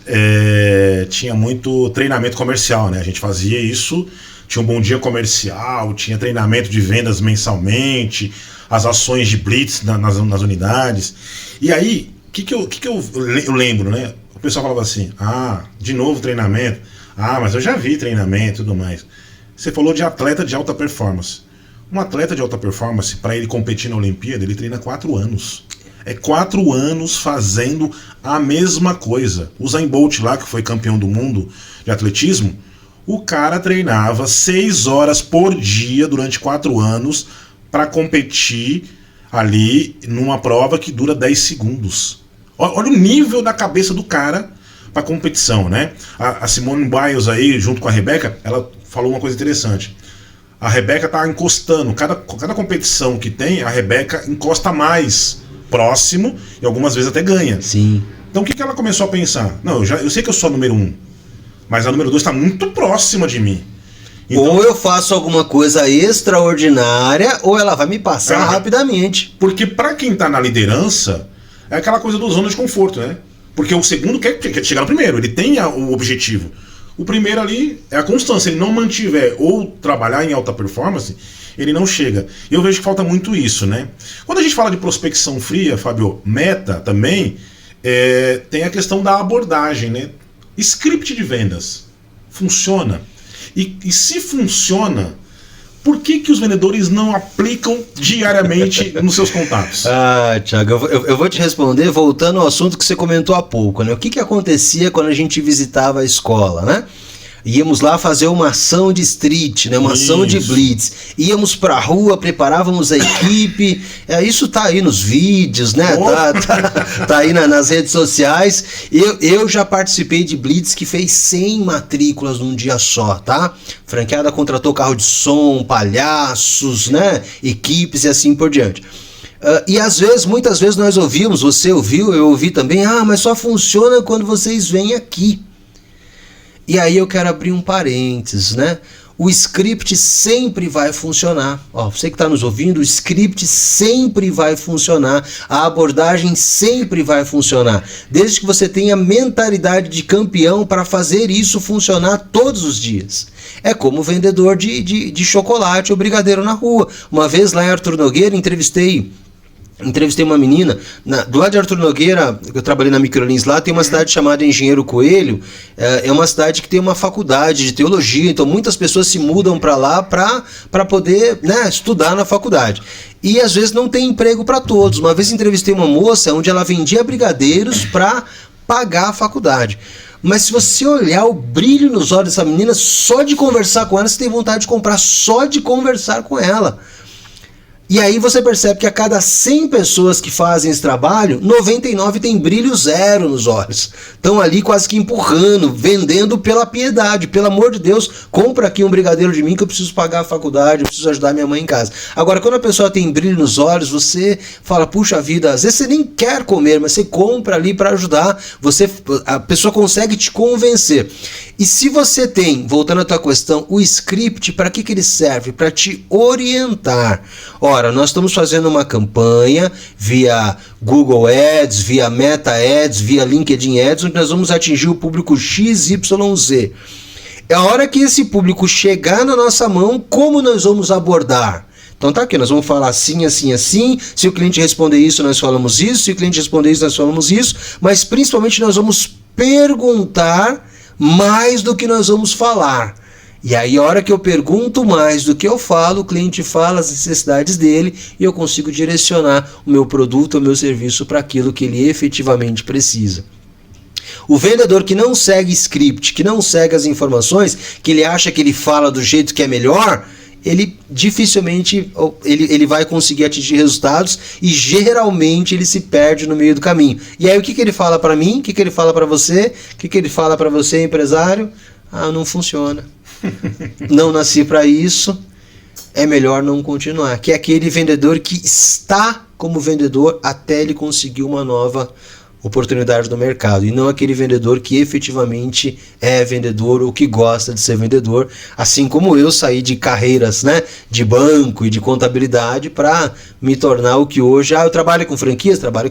Speaker 2: tinha muito treinamento comercial, né? A gente fazia isso, tinha um bom dia comercial, tinha treinamento de vendas mensalmente, as ações de blitz nas unidades. E aí, o que eu lembro, né? O pessoal falava assim, de novo treinamento, mas eu já vi treinamento e tudo mais. Você falou de atleta de alta performance. Um atleta de alta performance, para ele competir na Olimpíada, ele treina 4 anos. É 4 anos fazendo a mesma coisa. O Usain Bolt lá, que foi campeão do mundo de atletismo, o cara treinava 6 horas por dia durante 4 anos para competir ali numa prova que dura 10 segundos. Olha o nível da cabeça do cara para competição, né? A Simone Biles aí, junto com a Rebeca, ela falou uma coisa interessante. A Rebeca tá encostando, cada competição que tem, a Rebeca encosta mais próximo e algumas vezes até ganha.
Speaker 3: Sim.
Speaker 2: Então o que ela começou a pensar? Não, eu sei que eu sou a número 1, mas a número 2 está muito próxima de mim. Então,
Speaker 3: ou eu faço alguma coisa extraordinária, ou ela vai me passar rapidamente.
Speaker 2: Porque para quem tá na liderança, é aquela coisa do zona de conforto, né? Porque o segundo quer chegar no primeiro, ele tem o objetivo. O primeiro ali é a constância, ele não mantiver ou trabalhar em alta performance, ele não chega. Eu vejo que falta muito isso, né? Quando a gente fala de prospecção fria, Fábio, meta também, tem a questão da abordagem, né? Script de vendas. Funciona? E se funciona, por que os vendedores não aplicam diariamente nos seus contatos?
Speaker 3: Thiago, eu vou te responder voltando ao assunto que você comentou há pouco, né? O que acontecia quando a gente visitava a escola, né? Íamos lá fazer uma ação de street, né? Uma ação de blitz. Íamos pra rua, preparávamos a equipe. Isso tá aí nos vídeos, né? Tá aí nas redes sociais. Eu já participei de blitz que fez 100 matrículas num dia só, tá? Franqueada contratou carro de som, palhaços, né? Equipes e assim por diante. E às vezes, muitas vezes nós ouvimos, você ouviu, eu ouvi também, mas só funciona quando vocês vêm aqui. E aí eu quero abrir um parênteses, né? o script sempre vai funcionar. Ó, você que está nos ouvindo, o script sempre vai funcionar, a abordagem sempre vai funcionar, desde que você tenha mentalidade de campeão para fazer isso funcionar todos os dias. É como vendedor de chocolate ou brigadeiro na rua. Uma vez lá em Arthur Nogueira, entrevistei uma menina, do lado de Arthur Nogueira, eu trabalhei na Microlins lá, tem uma cidade chamada Engenheiro Coelho, é uma cidade que tem uma faculdade de teologia, então muitas pessoas se mudam para lá para poder, né, estudar na faculdade. E às vezes não tem emprego para todos. Uma vez entrevistei uma moça onde ela vendia brigadeiros para pagar a faculdade. Mas se você olhar o brilho nos olhos dessa menina, só de conversar com ela, você tem vontade de comprar, só de conversar com ela. E aí você percebe que a cada 100 pessoas que fazem esse trabalho, 99 tem brilho zero nos olhos. Estão ali quase que empurrando, vendendo pela piedade. Pelo amor de Deus, compra aqui um brigadeiro de mim que eu preciso pagar a faculdade, eu preciso ajudar minha mãe em casa. Agora, quando a pessoa tem brilho nos olhos, você fala, puxa vida, às vezes você nem quer comer, mas você compra ali para ajudar, a pessoa consegue te convencer. E se você tem, voltando à tua questão, o script, para que ele serve? Para te orientar. Ora, nós estamos fazendo uma campanha via Google Ads, via Meta Ads, via LinkedIn Ads, onde nós vamos atingir o público XYZ. É a hora que esse público chegar na nossa mão, como nós vamos abordar? Então tá aqui, nós vamos falar assim, assim, assim. Se o cliente responder isso, nós falamos isso. Se o cliente responder isso, nós falamos isso. Mas principalmente nós vamos perguntar mais do que nós vamos falar. E aí a hora que eu pergunto mais do que eu falo, o cliente fala as necessidades dele e eu consigo direcionar o meu produto, o meu serviço para aquilo que ele efetivamente precisa. O vendedor que não segue script, que não segue as informações, que ele acha que ele fala do jeito que é melhor, ele dificilmente ele vai conseguir atingir resultados e geralmente ele se perde no meio do caminho. E aí o que ele fala para mim? O que ele fala para você? O que ele fala para você, empresário? Ah, não funciona. Não nasci para isso. É melhor não continuar. Que é aquele vendedor que está como vendedor até ele conseguir uma nova oportunidade no mercado, e não aquele vendedor que efetivamente é vendedor ou que gosta de ser vendedor, assim como eu saí de carreiras, né, de banco e de contabilidade para me tornar o que hoje, eu trabalho com franquias, trabalho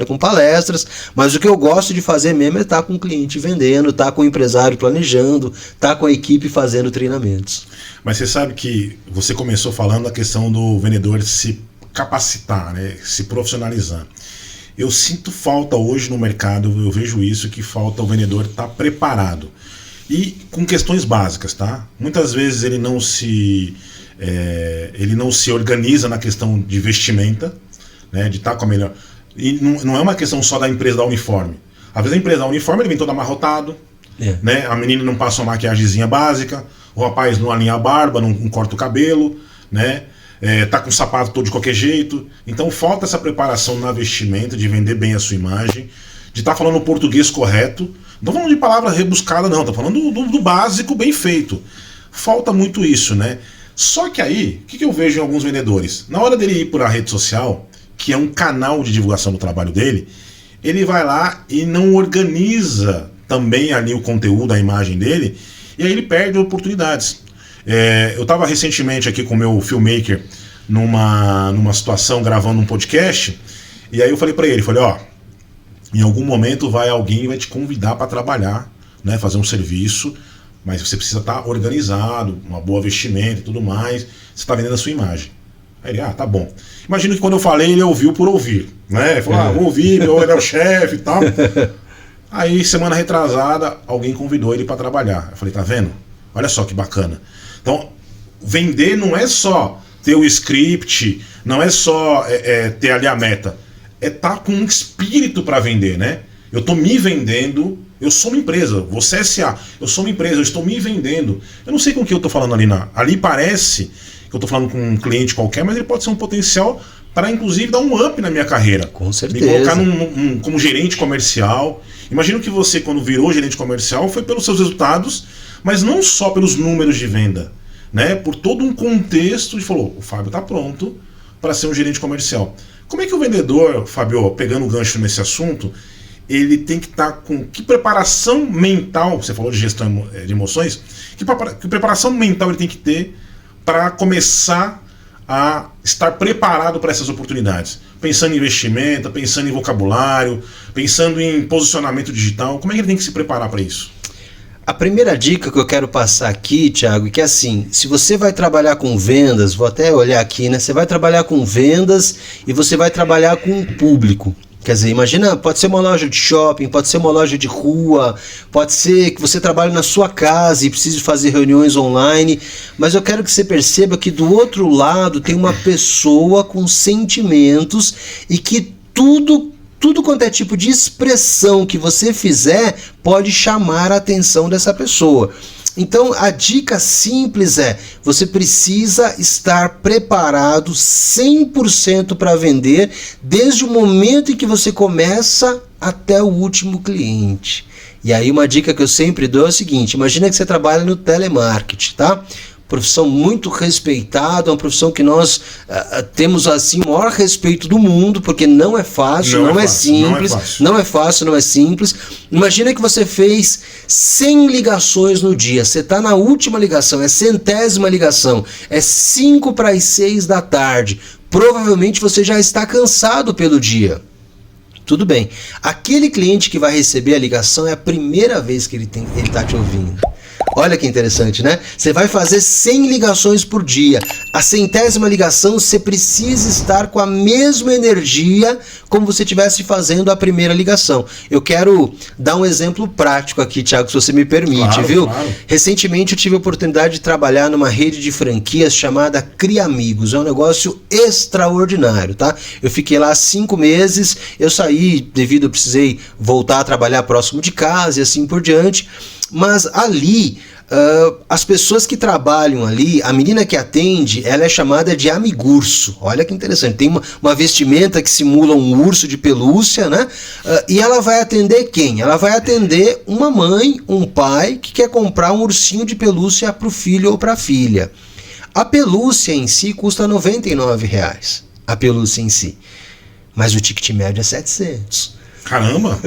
Speaker 3: com palestras, mas o que eu gosto de fazer mesmo é estar com o cliente vendendo, estar com o empresário planejando, estar com a equipe fazendo treinamentos.
Speaker 2: Mas você sabe que você começou falando a questão do vendedor se capacitar, né, se profissionalizar. Eu sinto falta hoje no mercado, eu vejo isso, que falta o vendedor estar preparado. E com questões básicas, tá? Muitas vezes ele não se organiza na questão de vestimenta, né? De estar com a melhor... E não é uma questão só da empresa da uniforme. Às vezes a empresa da uniforme ele vem todo amarrotado, né? A menina não passa uma maquiagemzinha básica, o rapaz não alinha a barba, não corta o cabelo, né? Tá com o sapato todo de qualquer jeito. Então falta essa preparação na vestimenta, de vender bem a sua imagem, de estar falando o português correto. Não tô falando de palavra rebuscada, não, tô falando do básico bem feito. Falta muito isso, né? Só que aí, o que eu vejo em alguns vendedores? Na hora dele ir para a rede social, que é um canal de divulgação do trabalho dele, ele vai lá e não organiza também ali o conteúdo, a imagem dele, e aí ele perde oportunidades. Eu estava recentemente aqui com o meu filmmaker numa situação gravando um podcast, e aí eu falei para ele, ó, em algum momento alguém vai te convidar para trabalhar, né, fazer um serviço, mas você precisa estar organizado, uma boa vestimenta e tudo mais, você está vendendo a sua imagem. Aí ele, tá bom. Imagino que quando eu falei, ele ouviu por ouvir, né, ele falou, vou ouvir, ele é o chefe e tal. Aí, semana retrasada, alguém convidou ele para trabalhar. Eu falei, tá vendo? Olha só que bacana. Então, vender não é só ter o script, não é só ter ali a meta. É estar com um espírito para vender, né? Eu estou me vendendo, eu sou uma empresa, você é SA, eu sou uma empresa, eu estou me vendendo. Eu não sei com o que eu estou falando ali. Ali parece que eu estou falando com um cliente qualquer, mas ele pode ser um potencial para, inclusive, dar um up na minha carreira.
Speaker 3: Com certeza.
Speaker 2: Me colocar como gerente comercial. Imagino que você, quando virou gerente comercial, foi pelos seus resultados, mas não só pelos números de venda, né? Por todo um contexto, e falou, o Fábio está pronto para ser um gerente comercial. Como é que o vendedor, Fábio, pegando o gancho nesse assunto, ele tem que estar com que preparação mental, você falou de gestão de emoções, que preparação mental ele tem que ter para começar a estar preparado para essas oportunidades? Pensando em investimento, pensando em vocabulário, pensando em posicionamento digital, como é que ele tem que se preparar para isso?
Speaker 3: A primeira dica que eu quero passar aqui, Thiago, é que assim, se você vai trabalhar com vendas, vou até olhar aqui, né? Você vai trabalhar com vendas e você vai trabalhar com o público. Quer dizer, imagina, pode ser uma loja de shopping, pode ser uma loja de rua, pode ser que você trabalhe na sua casa e precise fazer reuniões online, mas eu quero que você perceba que do outro lado tem uma pessoa com sentimentos e que tudo quanto é tipo de expressão que você fizer pode chamar a atenção dessa pessoa. Então a dica simples é, você precisa estar preparado 100% para vender, desde o momento em que você começa até o último cliente. E aí uma dica que eu sempre dou é o seguinte, imagina que você trabalha no telemarketing, tá? Profissão muito respeitada, uma profissão que nós temos assim o maior respeito do mundo, porque não é fácil, não é simples, não é fácil, não é simples. Imagina que você fez 100 ligações no dia, você está na última ligação, é 100ª ligação, é 5 para as 6 da tarde, provavelmente você já está cansado pelo dia. Tudo bem, aquele cliente que vai receber a ligação é a primeira vez que ele está te ouvindo. Olha que interessante, né? Você vai fazer 100 ligações por dia. A 100ª ligação, você precisa estar com a mesma energia como você estivesse fazendo a primeira ligação. Eu quero dar um exemplo prático aqui, Thiago, se você me permite, claro, viu? Claro. Recentemente eu tive a oportunidade de trabalhar numa rede de franquias chamada Cria Amigos. É um negócio extraordinário, tá? Eu fiquei lá 5 meses, eu saí devido eu precisei voltar a trabalhar próximo de casa e assim por diante. Mas ali, as pessoas que trabalham ali, a menina que atende, ela é chamada de amigurso. Olha que interessante, tem uma vestimenta que simula um urso de pelúcia, né? E ela vai atender quem? Ela vai atender uma mãe, um pai que quer comprar um ursinho de pelúcia para o filho ou para a filha. A pelúcia em si custa R$99, a pelúcia em si. Mas o ticket médio é 700.
Speaker 2: Caramba!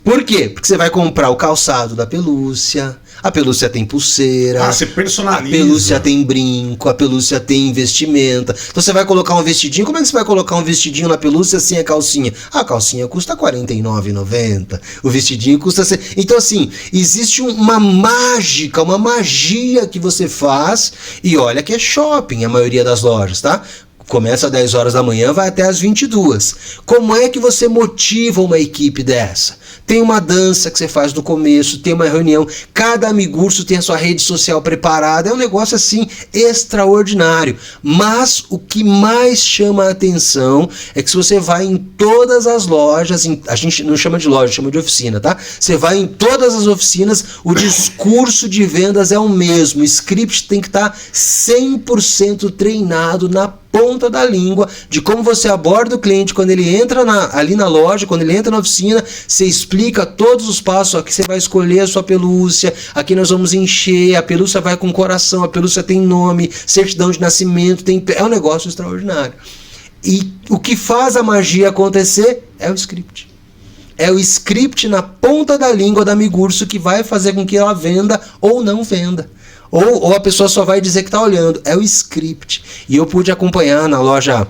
Speaker 3: Por quê? Porque você vai comprar o calçado da pelúcia, a pelúcia tem pulseira,
Speaker 2: você personaliza.
Speaker 3: A pelúcia tem brinco, a pelúcia tem vestimenta. Então você vai colocar um vestidinho, como é que você vai colocar um vestidinho na pelúcia sem a calcinha? A calcinha custa R$49,90, o vestidinho custa... Então assim, existe uma mágica, uma magia que você faz, e olha que é shopping a maioria das lojas, tá? Começa às 10 horas da manhã, vai até às 22. Como é que você motiva uma equipe dessa? Tem uma dança que você faz no começo, tem uma reunião, cada amigurso tem a sua rede social preparada, é um negócio assim extraordinário. Mas o que mais chama a atenção é que se você vai em todas as lojas, a gente não chama de loja, chama de oficina, tá? Você vai em todas as oficinas, o discurso de vendas é o mesmo, o script tem que estar 100% treinado na ponta da língua, de como você aborda o cliente quando ele entra ali na loja, quando ele entra na oficina, você explica todos os passos, aqui você vai escolher a sua pelúcia, aqui nós vamos encher, a pelúcia vai com coração, a pelúcia tem nome, certidão de nascimento, é um negócio extraordinário. E o que faz a magia acontecer é o script. É o script na ponta da língua da amigurso que vai fazer com que ela venda ou não venda. Ou a pessoa só vai dizer que está olhando. É o script. E eu pude acompanhar na loja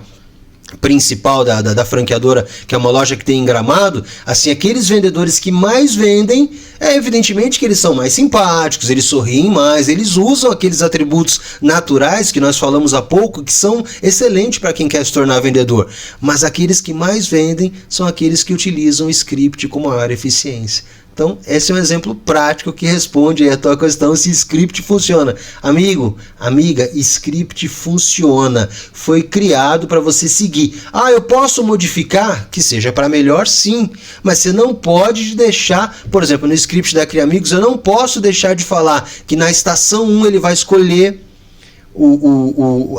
Speaker 3: principal da franqueadora, que é uma loja que tem em Gramado, assim, aqueles vendedores que mais vendem, evidentemente que eles são mais simpáticos, eles sorriem mais, eles usam aqueles atributos naturais que nós falamos há pouco, que são excelentes para quem quer se tornar vendedor. Mas aqueles que mais vendem são aqueles que utilizam o script com maior eficiência. Então, esse é um exemplo prático que responde a tua questão se script funciona. Amigo, amiga, script funciona. Foi criado para você seguir. Eu posso modificar? Que seja para melhor, sim. Mas você não pode deixar, por exemplo, no script da Cria Amigos, eu não posso deixar de falar que na estação 1 ele vai escolher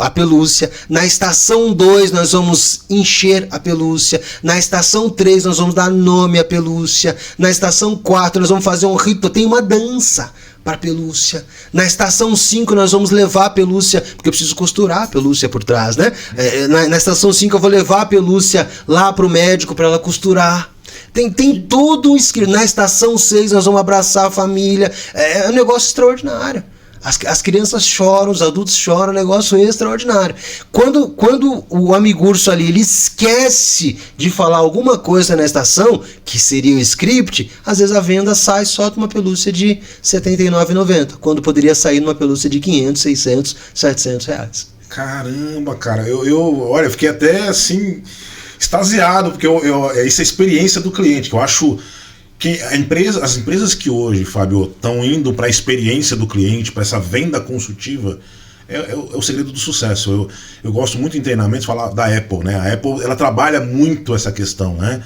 Speaker 3: a pelúcia, na estação 2 nós vamos encher a pelúcia, na estação 3 nós vamos dar nome à pelúcia, na estação 4 nós vamos fazer um ritual, tem uma dança para pelúcia. Na estação 5 nós vamos levar a pelúcia, porque eu preciso costurar a pelúcia por trás, né? Na estação 5 eu vou levar a pelúcia lá pro médico para ela costurar. Tem todo um escrito. Na estação 6 nós vamos abraçar a família. É um negócio extraordinário. As crianças choram, os adultos choram, é um negócio extraordinário. Quando o amigurso ali ele esquece de falar alguma coisa na estação, que seria o script, às vezes a venda sai só de uma pelúcia de R$ 79,90, quando poderia sair numa pelúcia de 500, 600, 700 reais.
Speaker 2: Caramba, cara, olha, eu fiquei até assim extasiado, porque essa é a experiência do cliente, que eu acho que as empresas que hoje, Fábio, estão indo para a experiência do cliente, para essa venda consultiva, é o segredo do sucesso. Eu gosto muito em treinamentos falar da Apple, né? A Apple ela trabalha muito essa questão, né?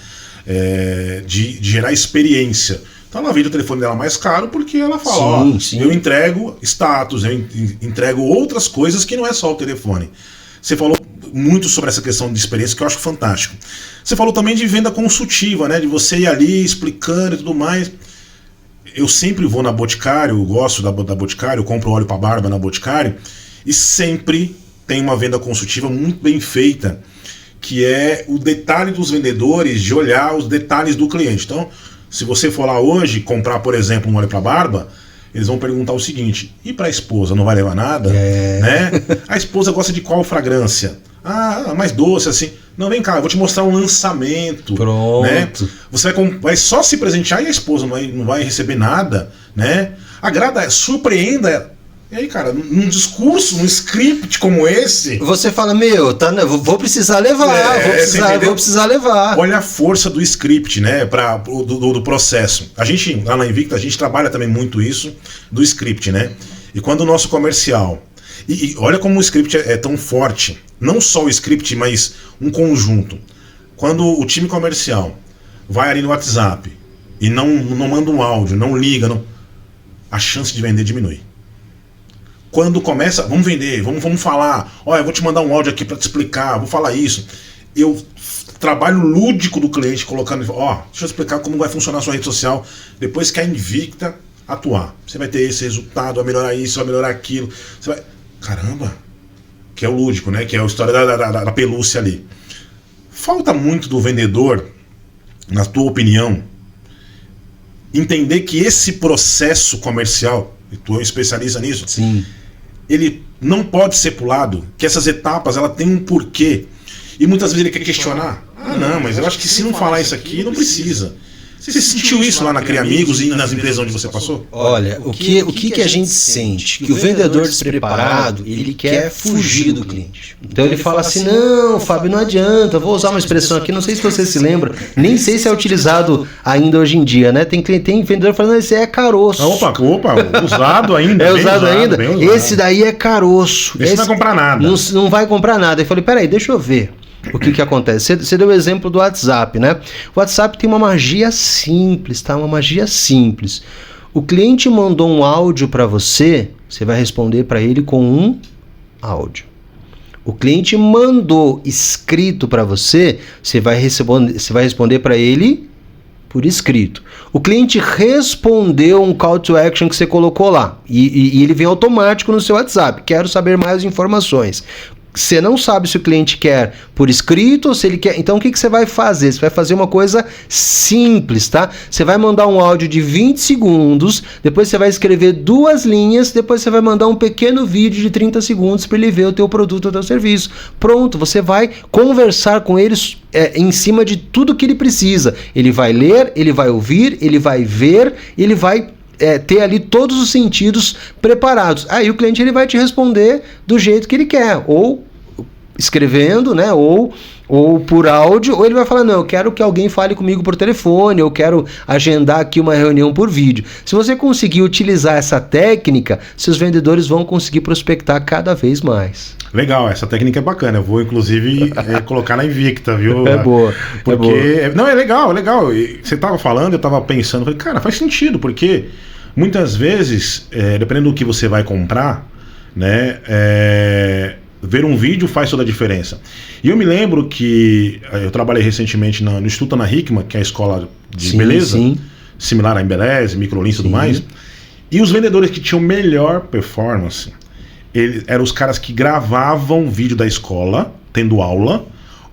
Speaker 2: De gerar experiência. Então ela vende o telefone dela mais caro porque ela fala, sim. Eu entrego status, eu entrego outras coisas que não é só o telefone. Você falou muito sobre essa questão de experiência, que eu acho fantástico. Você falou também de venda consultiva, né? De você ir ali explicando e tudo mais. Eu sempre vou na Boticário, eu gosto da Boticário, eu compro óleo para barba na Boticário, e sempre tem uma venda consultiva muito bem feita, que é o detalhe dos vendedores, de olhar os detalhes do cliente. Então, se você for lá hoje comprar, por exemplo, um óleo para barba, eles vão perguntar o seguinte: e para a esposa, não vai levar nada? Né? A esposa gosta de qual fragrância? Mais doce, assim. Não, vem cá, eu vou te mostrar um lançamento.
Speaker 3: Pronto.
Speaker 2: Né? Você vai só se presentear e a esposa não vai receber nada, né? Agrada, surpreenda. E aí, cara, num discurso, num script como esse...
Speaker 3: Você fala, vou precisar levar, vou precisar levar.
Speaker 2: Olha a força do script, né, do processo. A gente, lá na Invicta, a gente trabalha também muito isso, do script, né? E quando o nosso comercial... E olha como o script é tão forte. Não só o script, mas um conjunto. Quando o time comercial vai ali no WhatsApp e não manda um áudio, não liga, a chance de vender diminui. Quando começa, vamos vender, vamos falar, olha, eu vou te mandar um áudio aqui para te explicar, vou falar isso. Eu trabalho lúdico do cliente, colocando, deixa eu explicar como vai funcionar a sua rede social, depois que a Invicta atuar. Você vai ter esse resultado, vai melhorar isso, vai melhorar aquilo. Caramba, que é o lúdico, né? Que é a história da pelúcia ali. Falta muito do vendedor, na tua opinião, entender que esse processo comercial, e tu é um especialista nisso,
Speaker 3: sim,
Speaker 2: ele não pode ser pulado, que essas etapas ela tem um porquê. E muitas vezes ele quer questionar. Não, mas eu acho que se não falar isso aqui, não precisa. Você sentiu isso lá na Cria Amigos e nas empresas onde você passou?
Speaker 3: Olha, o que a gente sente? Que o vendedor despreparado, ele quer fugir do cliente. Então ele fala assim, não, Fábio, não adianta, vou usar uma expressão aqui, não sei se você se lembra, nem sei se é utilizado ainda hoje em dia, né? Tem vendedor falando, esse é caroço.
Speaker 2: Opa, usado ainda.
Speaker 3: É usado ainda? Esse daí é caroço.
Speaker 2: Esse não vai comprar nada.
Speaker 3: Não vai comprar nada. Eu falei, peraí, deixa eu ver. O que acontece? Você deu o exemplo do WhatsApp, né? O WhatsApp tem uma magia simples, tá? Uma magia simples. O cliente mandou um áudio para você, você vai responder para ele com um áudio. O cliente mandou escrito para você, você vai responder para ele por escrito. O cliente respondeu um call to action que você colocou lá e ele vem automático no seu WhatsApp. Quero saber mais informações. Você não sabe se o cliente quer por escrito ou se ele quer... Então o que você vai fazer? Você vai fazer uma coisa simples, tá? Você vai mandar um áudio de 20 segundos, depois você vai escrever 2 linhas, depois você vai mandar um pequeno vídeo de 30 segundos para ele ver o teu produto ou o teu serviço. Pronto, você vai conversar com eles em cima de tudo que ele precisa. Ele vai ler, ele vai ouvir, ele vai ver, ele vai... ter ali todos os sentidos preparados. Aí o cliente ele vai te responder do jeito que ele quer, ou escrevendo, né, ou por áudio, ou ele vai falar, não, eu quero que alguém fale comigo por telefone, eu quero agendar aqui uma reunião por vídeo. Se você conseguir utilizar essa técnica, seus vendedores vão conseguir prospectar cada vez mais.
Speaker 2: Legal, essa técnica é bacana, eu vou inclusive colocar na Invicta, viu?
Speaker 3: É boa.
Speaker 2: Porque, não, é legal. Você estava falando, eu estava pensando, falei, cara, faz sentido, porque muitas vezes, dependendo do que você vai comprar, né, ver um vídeo faz toda a diferença. E eu me lembro que eu trabalhei recentemente no Instituto Ana Hickman, que é a escola de beleza, similar à Embeleze, Microlins e tudo mais. E os vendedores que tinham melhor performance, eram os caras que gravavam vídeo da escola, tendo aula,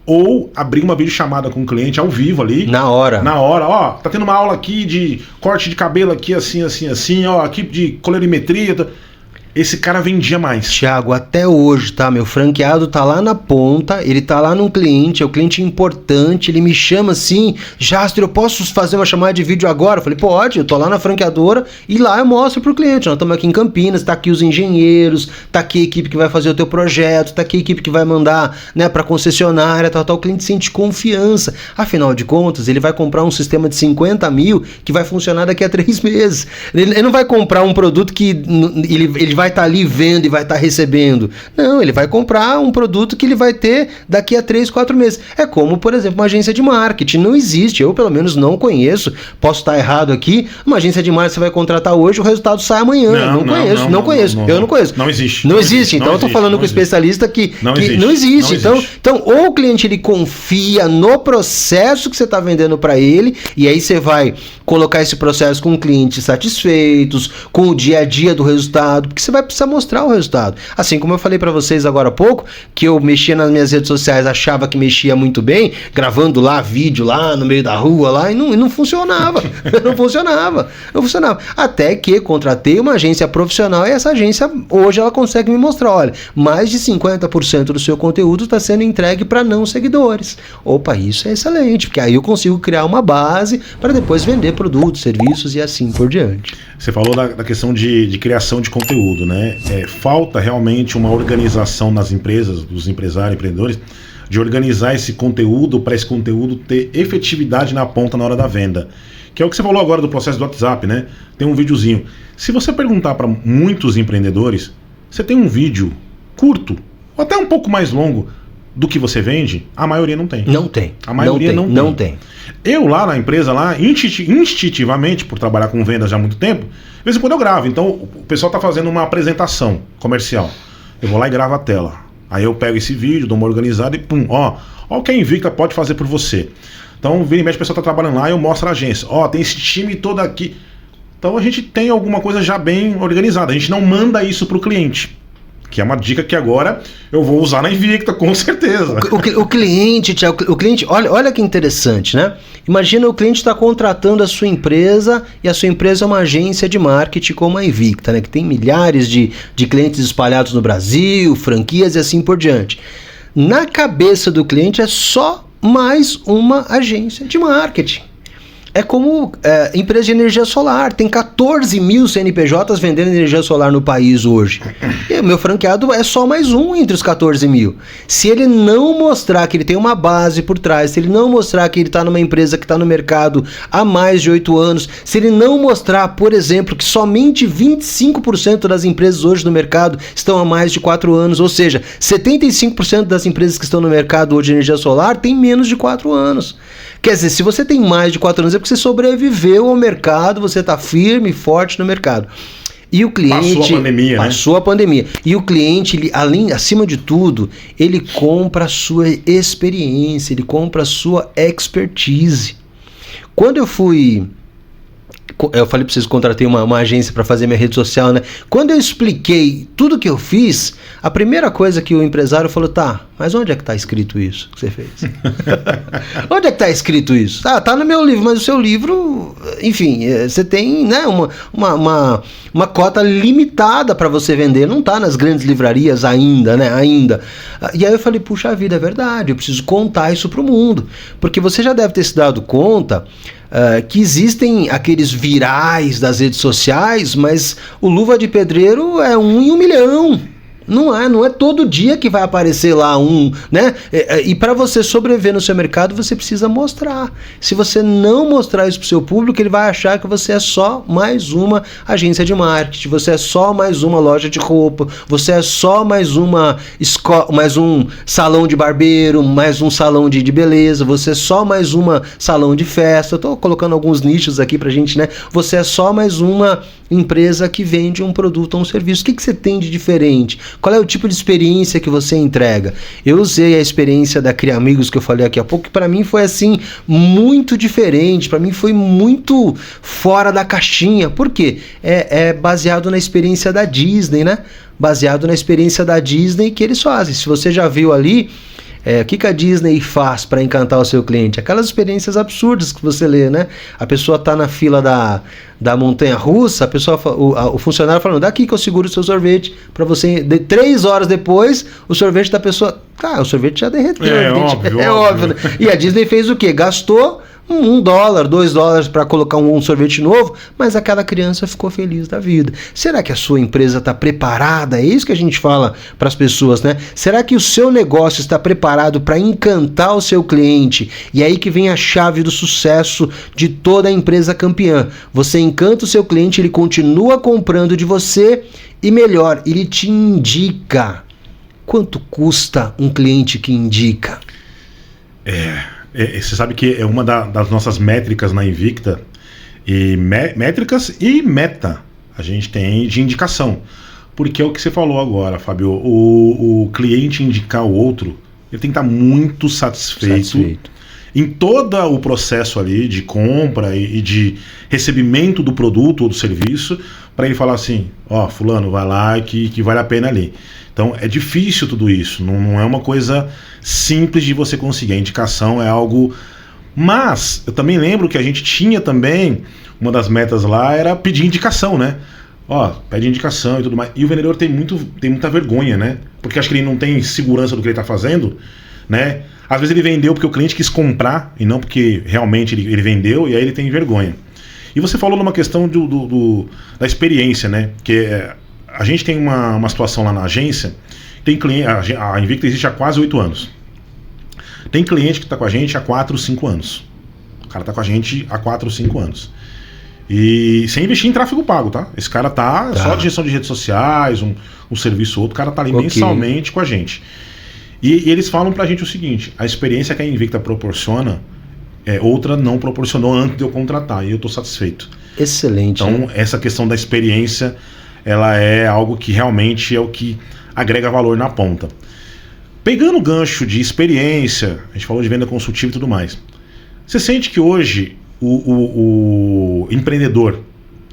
Speaker 2: ou abrir uma videochamada com o cliente ao vivo ali.
Speaker 3: Na hora.
Speaker 2: Ó, tá tendo uma aula aqui de corte de cabelo aqui, assim, ó, aqui de colorimetria. Esse cara vendia mais.
Speaker 3: Thiago, até hoje, tá? Meu franqueado tá lá na ponta, ele tá lá num cliente, é um cliente importante, ele me chama assim, Jastro, eu posso fazer uma chamada de vídeo agora? Eu falei, pode, eu tô lá na franqueadora e lá eu mostro pro cliente. Nós estamos aqui em Campinas, tá aqui os engenheiros, tá aqui a equipe que vai fazer o teu projeto, tá aqui a equipe que vai mandar, né, pra concessionária, tal. O cliente sente confiança. Afinal de contas, ele vai comprar um sistema de 50 mil que vai funcionar daqui a 3 meses. Ele não vai comprar um produto que ele vai estar ali vendo e vai estar recebendo. Não, ele vai comprar um produto que ele vai ter daqui a 3, 4 meses. É como, por exemplo, uma agência de marketing. Não existe, eu pelo menos não conheço, posso estar errado aqui, uma agência de marketing você vai contratar hoje, o resultado sai amanhã. Não conheço. Eu não conheço.
Speaker 2: Não existe.
Speaker 3: Não existe. Então eu tô falando com o especialista que não existe. Então, ou o cliente ele confia no processo que você está vendendo para ele, e aí você vai colocar esse processo com clientes satisfeitos, com o dia a dia do resultado, porque você vai precisar mostrar o resultado. Assim como eu falei para vocês agora há pouco, que eu mexia nas minhas redes sociais, achava que mexia muito bem, gravando lá vídeo lá no meio da rua lá, e não funcionava. Não funcionava. Até que contratei uma agência profissional e essa agência hoje ela consegue me mostrar, olha, mais de 50% do seu conteúdo está sendo entregue para não seguidores. Opa, isso é excelente, porque aí eu consigo criar uma base para depois vender produtos, serviços e assim por diante.
Speaker 2: Você falou da questão de criação de conteúdo, né? Falta realmente uma organização nas empresas, dos empresários, empreendedores, de organizar esse conteúdo para esse conteúdo ter efetividade na ponta na hora da venda. Que é o que você falou agora do processo do WhatsApp, né? Tem um videozinho. Se você perguntar para muitos empreendedores, você tem um vídeo curto, ou até um pouco mais longo, do que você vende, a maioria não tem.
Speaker 3: Não tem.
Speaker 2: A maioria não tem. Eu lá na empresa, instintivamente, por trabalhar com vendas já há muito tempo, de vez em quando eu gravo. Então o pessoal está fazendo uma apresentação comercial. Eu vou lá e gravo a tela. Aí eu pego esse vídeo, dou uma organizada e pum, ó o que a Invicta pode fazer por você. Então, vira e mexe, o pessoal está trabalhando lá e eu mostro a agência. Tem esse time todo aqui. Então a gente tem alguma coisa já bem organizada. A gente não manda isso para o cliente. Que é uma dica que agora eu vou usar na Invicta, com certeza.
Speaker 3: O cliente, olha que interessante, né? Imagina o cliente está contratando a sua empresa e a sua empresa é uma agência de marketing como a Invicta, né? Que tem milhares de clientes espalhados no Brasil, franquias e assim por diante. Na cabeça do cliente é só mais uma agência de marketing. É como empresa de energia solar. Tem 14 mil CNPJs vendendo energia solar no país hoje. E o meu franqueado é só mais um entre os 14 mil. Se ele não mostrar que ele tem uma base por trás, se ele não mostrar que ele está numa empresa que está no mercado há mais de 8 anos, se ele não mostrar, por exemplo, que somente 25% das empresas hoje no mercado estão há mais de 4 anos, ou seja, 75% das empresas que estão no mercado hoje de energia solar têm menos de 4 anos. Quer dizer, se você tem mais de 4 anos é porque você sobreviveu ao mercado, você está firme e forte no mercado. E o cliente passou a pandemia. E o cliente, ele, acima de tudo, ele compra a sua experiência, ele compra a sua expertise. Quando eu falei para vocês que contratei uma agência para fazer minha rede social, né? Quando eu expliquei tudo que eu fiz, a primeira coisa que o empresário falou, tá, mas onde é que está escrito isso que você fez? Onde é que está escrito isso? Tá no meu livro, mas o seu livro, enfim, você tem, né, uma cota limitada para você vender, não tá nas grandes livrarias ainda, né? E aí eu falei, puxa vida, é verdade, eu preciso contar isso pro mundo, porque você já deve ter se dado conta que existem aqueles virais das redes sociais, mas o Luva de Pedreiro é 1 em 1 milhão. Não é todo dia que vai aparecer lá né? E para você sobreviver no seu mercado, você precisa mostrar. Se você não mostrar isso para o seu público, ele vai achar que você é só mais uma agência de marketing, você é só mais uma loja de roupa, você é só mais um salão de barbeiro, mais um salão de beleza, você é só mais uma salão de festa. Eu tô colocando alguns nichos aqui pra gente, né? Você é só mais uma empresa que vende um produto ou um serviço. O que você tem de diferente? Qual é o tipo de experiência que você entrega? Eu usei a experiência da Cria Amigos que eu falei aqui há pouco, que para mim foi assim, muito diferente, para mim foi muito fora da caixinha. Por quê? É baseado na experiência da Disney, né? Baseado na experiência da Disney que eles fazem. Se você já viu ali, o que a Disney faz para encantar o seu cliente? Aquelas experiências absurdas que você lê, né? A pessoa tá na fila da montanha-russa, o funcionário falando, daqui que eu seguro o seu sorvete para você... 3 horas depois, o sorvete da pessoa... o sorvete já derreteu. Óbvio. Né? E a Disney fez o quê? Gastou $1, $2 para colocar um sorvete novo, mas aquela criança ficou feliz da vida. Será que a sua empresa está preparada? É isso que a gente fala para as pessoas, né? Será que o seu negócio está preparado para encantar o seu cliente? E aí que vem a chave do sucesso de toda a empresa campeã. Você encanta o seu cliente, ele continua comprando de você e melhor, ele te indica. Quanto custa um cliente que indica?
Speaker 2: Você sabe que é uma das nossas métricas na Invicta, e métricas e meta a gente tem de indicação, porque é o que você falou agora, Fábio, o cliente indicar o outro, ele tem que estar muito satisfeito em todo o processo ali de compra e de recebimento do produto ou do serviço, para ele falar assim, fulano, vai lá que vale a pena ali. Então é difícil tudo isso, não é uma coisa simples de você conseguir. A indicação é algo... Mas eu também lembro que a gente tinha também, uma das metas lá era pedir indicação, né? Pede indicação e tudo mais. E o vendedor tem muita vergonha, né? Porque acho que ele não tem segurança do que ele está fazendo, né? Às vezes ele vendeu porque o cliente quis comprar e não porque realmente ele vendeu, e aí ele tem vergonha. E você falou numa questão da experiência, né? Que a gente tem uma situação lá na agência, tem cliente, a Invicta existe há quase 8 anos. Tem cliente que está com a gente há 4, 5 anos. O cara está com a gente há 4, 5 anos. E sem investir em tráfego pago, tá? Esse cara tá só de gestão de redes sociais, um serviço ou outro, o cara tá ali mensalmente com a gente. E eles falam pra gente o seguinte, a experiência que a Invicta proporciona, outra não proporcionou antes de eu contratar, e eu tô satisfeito.
Speaker 3: Excelente.
Speaker 2: Então, essa questão da experiência, ela é algo que realmente é o que agrega valor na ponta. Pegando o gancho de experiência, a gente falou de venda consultiva e tudo mais. Você sente que hoje o empreendedor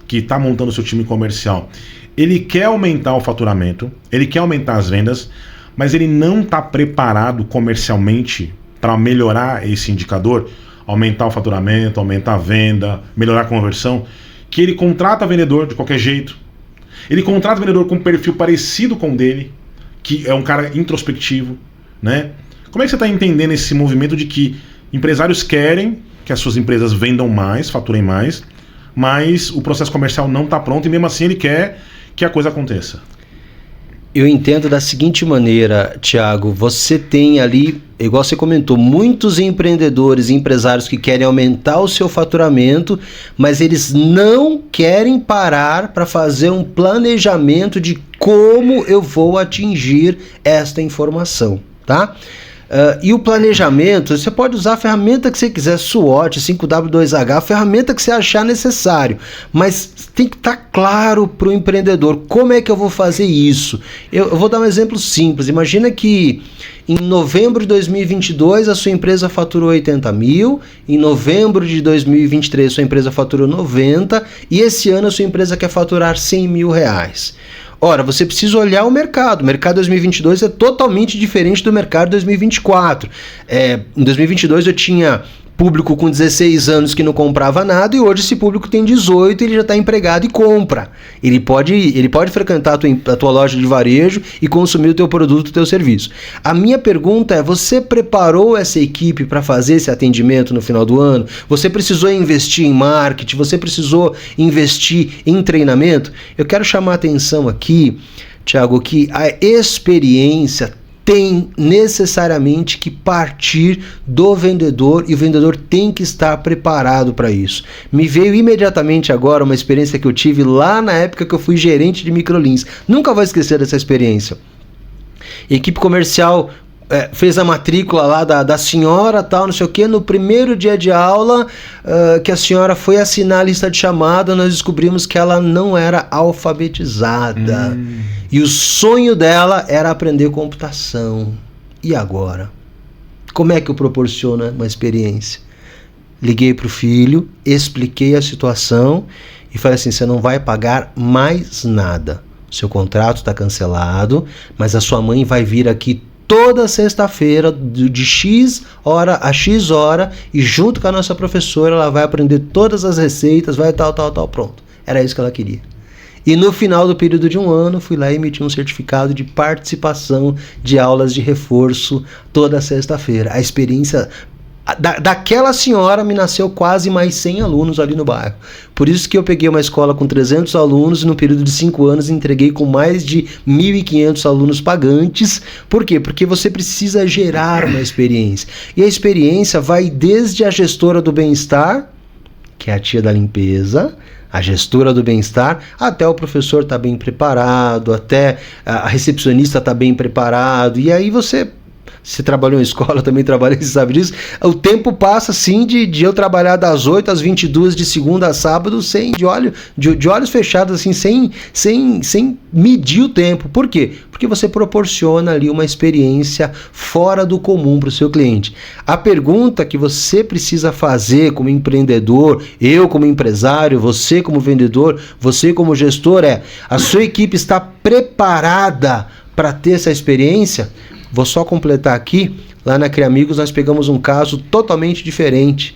Speaker 2: que está montando seu time comercial, ele quer aumentar o faturamento, ele quer aumentar as vendas, mas ele não está preparado comercialmente para melhorar esse indicador, aumentar o faturamento, aumentar a venda, melhorar a conversão, que ele contrata vendedor de qualquer jeito, ele contrata vendedor com um perfil parecido com o dele, que é um cara introspectivo, né? Como é que você está entendendo esse movimento de que empresários querem que as suas empresas vendam mais, faturem mais, mas o processo comercial não está pronto e mesmo assim ele quer que a coisa aconteça?
Speaker 3: Eu entendo da seguinte maneira, Thiago, você tem ali, igual você comentou, muitos empreendedores e empresários que querem aumentar o seu faturamento, mas eles não querem parar para fazer um planejamento de como eu vou atingir esta informação, tá? E o planejamento, você pode usar a ferramenta que você quiser, SWOT, 5W2H, a ferramenta que você achar necessário, mas tem que estar claro para o empreendedor como é que eu vou fazer isso. Eu vou dar um exemplo simples. Imagina que em novembro de 2022 a sua empresa faturou 80 mil, em novembro de 2023 a sua empresa faturou 90 e esse ano a sua empresa quer faturar 100 mil reais. Ora, você precisa olhar o mercado. O mercado 2022 é totalmente diferente do mercado 2024. Em 2022 eu tinha público com 16 anos que não comprava nada e hoje esse público tem 18 e ele já está empregado e compra. Ele pode frequentar a tua loja de varejo e consumir o teu produto, o teu serviço. A minha pergunta é, você preparou essa equipe para fazer esse atendimento no final do ano? Você precisou investir em marketing? Você precisou investir em treinamento? Eu quero chamar a atenção aqui, Thiago, que a experiência tem necessariamente que partir do vendedor e o vendedor tem que estar preparado para isso. Me veio imediatamente agora uma experiência que eu tive lá na época que eu fui gerente de microlins. Nunca vou esquecer dessa experiência. Equipe comercial fez a matrícula lá da senhora, tal, não sei o quê. No primeiro dia de aula, que a senhora foi assinar a lista de chamada, nós descobrimos que ela não era alfabetizada. E o sonho dela era aprender computação. E agora? Como é que eu proporciono uma experiência? Liguei para o filho, expliquei a situação e falei assim, você não vai pagar mais nada. Seu contrato está cancelado, mas a sua mãe vai vir aqui toda sexta-feira, de X hora a X hora, e junto com a nossa professora, ela vai aprender todas as receitas, vai tal, pronto. Era isso que ela queria. E no final do período de 1 ano, fui lá e emiti um certificado de participação de aulas de reforço toda sexta-feira. A experiência daquela senhora me nasceu quase mais 100 alunos ali no bairro. Por isso que eu peguei uma escola com 300 alunos e no período de 5 anos entreguei com mais de 1.500 alunos pagantes. Por quê? Porque você precisa gerar uma experiência. E a experiência vai desde a gestora do bem-estar, que é a tia da limpeza, a gestora do bem-estar, até o professor tá bem preparado, até a recepcionista tá bem preparado. E aí você trabalhou em escola, também trabalhei, você sabe disso. O tempo passa assim de eu trabalhar das 8 às 22 de segunda a sábado de olhos fechados, assim, sem medir o tempo. Por quê? Porque você proporciona ali uma experiência fora do comum para o seu cliente. A pergunta que você precisa fazer como empreendedor, eu como empresário, você como vendedor, você como gestor é: a sua equipe está preparada para ter essa experiência? Vou só completar aqui, lá na Criamigos nós pegamos um caso totalmente diferente.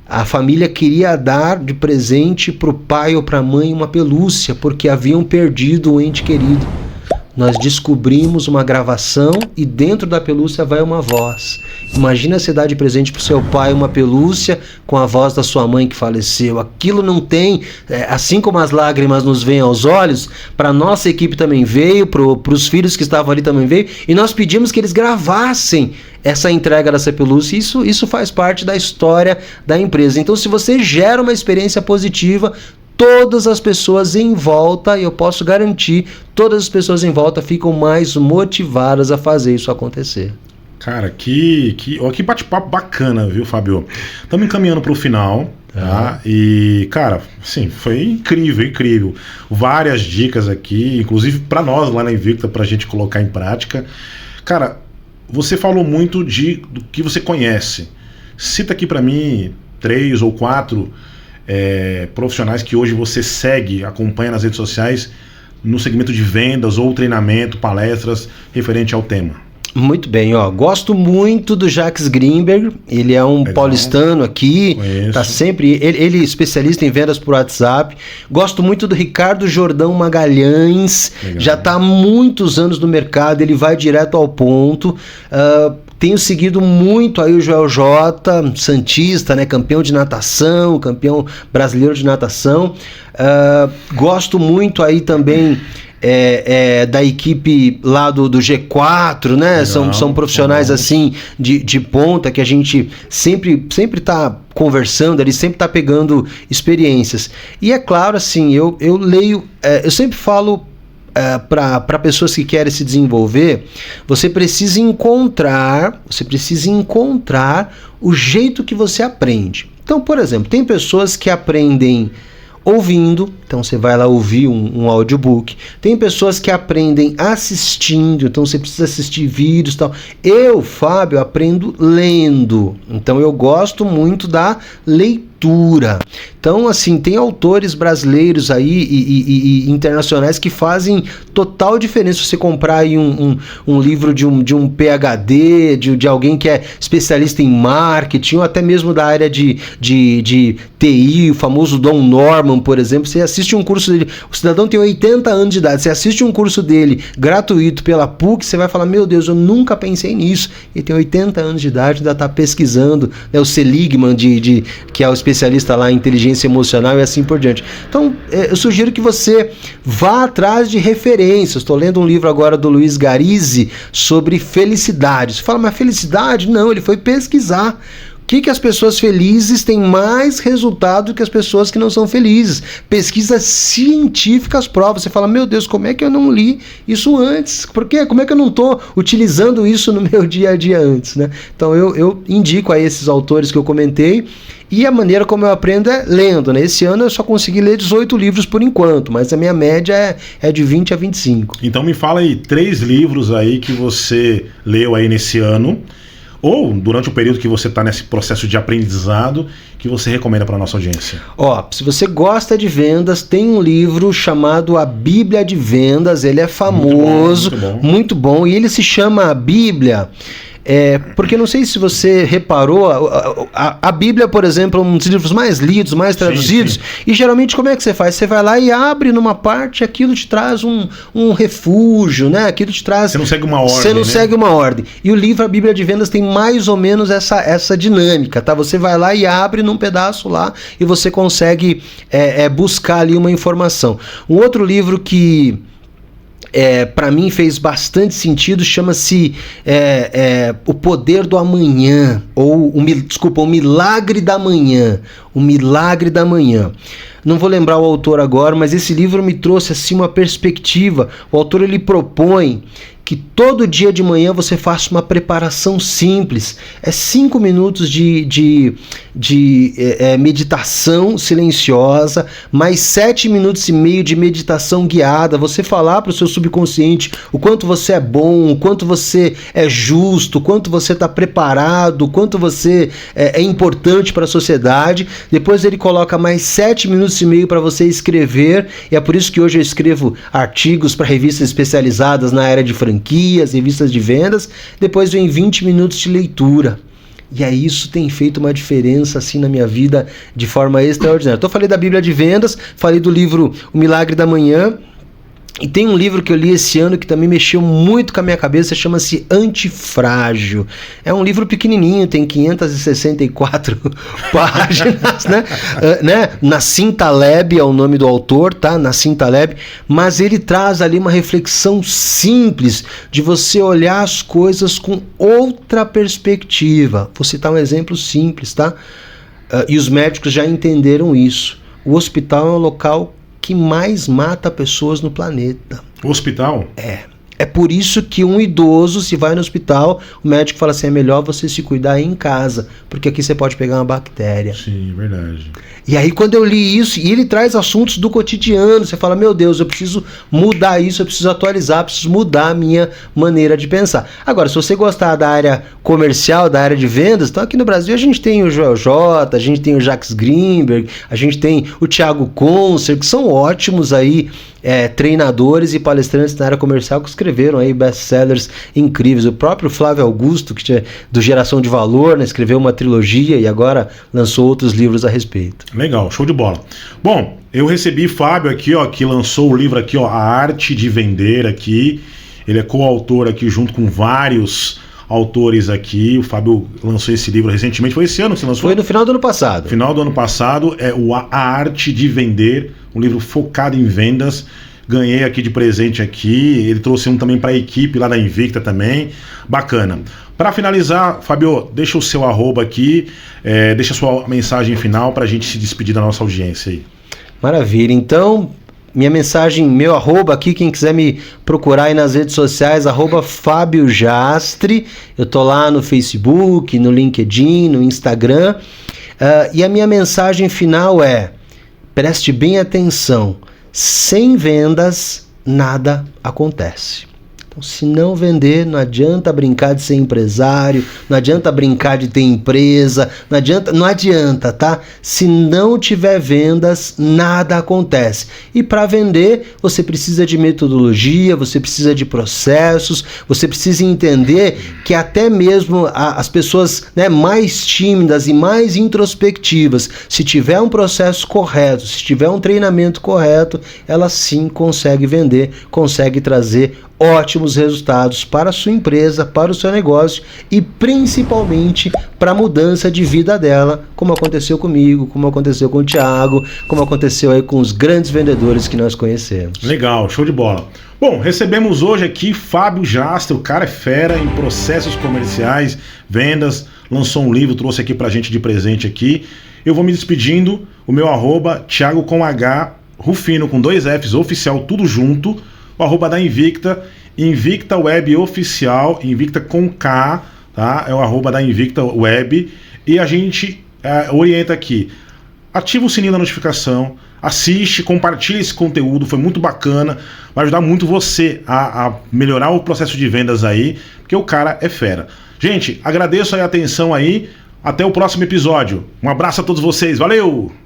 Speaker 3: A família queria dar de presente para o pai ou para a mãe uma pelúcia, porque haviam perdido um ente querido. Nós descobrimos uma gravação e dentro da pelúcia vai uma voz. Imagina você dar de presente para o seu pai uma pelúcia com a voz da sua mãe que faleceu. Aquilo não tem, assim como as lágrimas nos vêm aos olhos, para a nossa equipe também veio, para os filhos que estavam ali também veio, e nós pedimos que eles gravassem essa entrega dessa pelúcia. Isso faz parte da história da empresa. Então, se você gera uma experiência positiva, todas as pessoas em volta, e eu posso garantir, todas as pessoas em volta ficam mais motivadas a fazer isso acontecer.
Speaker 2: Cara, que bate-papo bacana, viu, Fábio? Estamos encaminhando para o final, tá? E, cara, assim, foi incrível. Várias dicas aqui, inclusive para nós lá na Invicta, para a gente colocar em prática. Cara, você falou muito do que você conhece. Cita aqui para mim 3 ou 4 profissionais que hoje você segue, acompanha nas redes sociais no segmento de vendas ou treinamento, palestras referente ao tema.
Speaker 3: Muito bem, gosto muito do Jacques Greenberg, ele é um paulistano aqui, tá sempre, ele é especialista em vendas por WhatsApp. Gosto muito do Ricardo Jordão Magalhães, já está há muitos anos no mercado, ele vai direto ao ponto. Tenho seguido muito aí o Joel J, santista, né, campeão de natação, campeão brasileiro de natação. Gosto muito aí também da equipe lá do G4, né? São profissionais assim de ponta que a gente sempre tá conversando, ele sempre tá pegando experiências. E é claro, assim, eu leio, eu sempre falo para pessoas que querem se desenvolver, você precisa encontrar o jeito que você aprende. Então, por exemplo, tem pessoas que aprendem ouvindo, então você vai lá ouvir um audiobook. Tem pessoas que aprendem assistindo, então você precisa assistir vídeos e tal. Eu, Fábio, aprendo lendo, então eu gosto muito da leitura. Então, assim, tem autores brasileiros aí e internacionais que fazem total diferença. Você comprar aí um livro de um PhD, de alguém que é especialista em marketing, ou até mesmo da área de TI, o famoso Don Norman, por exemplo. Você assiste um curso dele, o cidadão tem 80 anos de idade, você assiste um curso dele gratuito pela PUC, você vai falar, meu Deus, eu nunca pensei nisso. Ele tem 80 anos de idade, ainda está pesquisando, né, o Seligman, que é o especialista lá em inteligência emocional e assim por diante. Então, eu sugiro que você vá atrás de referências. Estou lendo um livro agora do Luiz Garizzi sobre felicidade. Você fala, mas felicidade? Não, ele foi pesquisar. que as pessoas felizes têm mais resultado do que as pessoas que não são felizes. Pesquisas científicas provam. Você fala, meu Deus, como é que eu não li isso antes? Por quê? Como é que eu não estou utilizando isso no meu dia a dia antes, né? Então eu indico a esses autores que eu comentei. E a maneira como eu aprendo é lendo, né? Esse ano eu só consegui ler 18 livros por enquanto, mas a minha média é de 20 a 25.
Speaker 2: Então me fala aí 3 livros aí que você leu aí nesse ano, ou durante o período que você está nesse processo de aprendizado, que você recomenda para a nossa audiência.
Speaker 3: Ó, se você gosta de vendas, tem um livro chamado A Bíblia de Vendas, ele é famoso, muito bom, e ele se chama A Bíblia... porque não sei se você reparou, a Bíblia, por exemplo, é um dos livros mais lidos, mais traduzidos, sim. E geralmente como é que você faz? Você vai lá e abre numa parte, aquilo te traz um refúgio, né? Aquilo te traz...
Speaker 2: Você não segue uma ordem,
Speaker 3: Você não segue uma ordem. E o livro A Bíblia de Vendas tem mais ou menos essa dinâmica, tá? Você vai lá e abre num pedaço lá e você consegue buscar ali uma informação. Um outro livro que... para mim fez bastante sentido, chama-se O Poder do Amanhã, ou o Milagre da Manhã. O Milagre da Manhã. Não vou lembrar o autor agora, mas esse livro me trouxe assim uma perspectiva. O autor ele propõe que todo dia de manhã você faça uma preparação simples. 5 minutos de meditação silenciosa, mais 7 minutos e meio de meditação guiada. Você falar para o seu subconsciente o quanto você é bom, o quanto você é justo, o quanto você está preparado, o quanto você é importante para a sociedade. Depois ele coloca mais 7 minutos e meio para você escrever. E é por isso que hoje eu escrevo artigos para revistas especializadas na área de franquias, revistas de vendas. Depois vem 20 minutos de leitura. E aí isso tem feito uma diferença assim na minha vida de forma extraordinária. Então eu falei da Bíblia de Vendas, falei do livro O Milagre da Manhã. E tem um livro que eu li esse ano que também mexeu muito com a minha cabeça, chama-se Antifrágil. É um livro pequenininho, tem 564 páginas, né? Nassim Taleb é o nome do autor, tá? Nassim Taleb, mas ele traz ali uma reflexão simples de você olhar as coisas com outra perspectiva. Vou citar um exemplo simples, tá? E os médicos já entenderam isso. O hospital é um local que mais mata pessoas no planeta.
Speaker 2: O hospital?
Speaker 3: É por isso que um idoso, se vai no hospital, o médico fala assim, é melhor você se cuidar em casa, porque aqui você pode pegar uma bactéria.
Speaker 2: Sim, verdade.
Speaker 3: E aí quando eu li isso, e ele traz assuntos do cotidiano, você fala, meu Deus, eu preciso mudar isso, eu preciso atualizar, preciso mudar a minha maneira de pensar. Agora, se você gostar da área comercial, da área de vendas, então aqui no Brasil a gente tem o Joel J, a gente tem o Jacques Greenberg, a gente tem o Thiago Concer, que são ótimos aí, treinadores e palestrantes na área comercial que escreveram aí best-sellers incríveis. O próprio Flávio Augusto, que do Geração de Valor, né, escreveu uma trilogia e agora lançou outros livros a respeito.
Speaker 2: Legal, show de bola. Bom, eu recebi Fábio aqui, ó, que lançou o livro aqui, ó, A Arte de Vender aqui. Ele é coautor aqui junto com vários autores aqui. O Fábio lançou esse livro recentemente. Foi esse ano que você lançou?
Speaker 3: Foi no final do ano passado.
Speaker 2: Final do ano passado, A Arte de Vender, um livro focado em vendas. Ganhei aqui de presente aqui. Ele trouxe um também para a equipe lá da Invicta também. Bacana. Para finalizar, Fábio, deixa o seu arroba aqui, deixa a sua mensagem final para a gente se despedir da nossa audiência aí.
Speaker 3: Maravilha. Então, minha mensagem, meu arroba aqui, quem quiser me procurar aí nas redes sociais, @Fábio Jastre. Eu tô lá no Facebook, no LinkedIn, no Instagram. E a minha mensagem final é: preste bem atenção, sem vendas nada acontece. Então, se não vender, não adianta brincar de ser empresário, não adianta brincar de ter empresa, não adianta, tá? Se não tiver vendas, nada acontece. E para vender, você precisa de metodologia, você precisa de processos, você precisa entender que até mesmo as pessoas, né, mais tímidas e mais introspectivas, se tiver um processo correto, se tiver um treinamento correto, ela sim consegue vender, consegue trazer ótimos resultados para a sua empresa, para o seu negócio e principalmente para a mudança de vida dela, como aconteceu comigo, como aconteceu com o Thiago, como aconteceu aí com os grandes vendedores que nós conhecemos.
Speaker 2: Legal, show de bola. Bom, recebemos hoje aqui Fábio Jastre, o cara é fera em processos comerciais, vendas, lançou um livro, trouxe aqui pra gente de presente aqui. Eu vou me despedindo, o meu arroba, Thiago com H, Rufino com 2 Fs, oficial, tudo junto, o arroba da Invicta, Invicta Web Oficial, Invicta com K, tá? É o arroba da Invicta Web, e a gente orienta aqui, ativa o sininho da notificação, assiste, compartilha esse conteúdo, foi muito bacana, vai ajudar muito você a melhorar o processo de vendas aí, porque o cara é fera. Gente, agradeço a atenção aí, até o próximo episódio. Um abraço a todos vocês, valeu!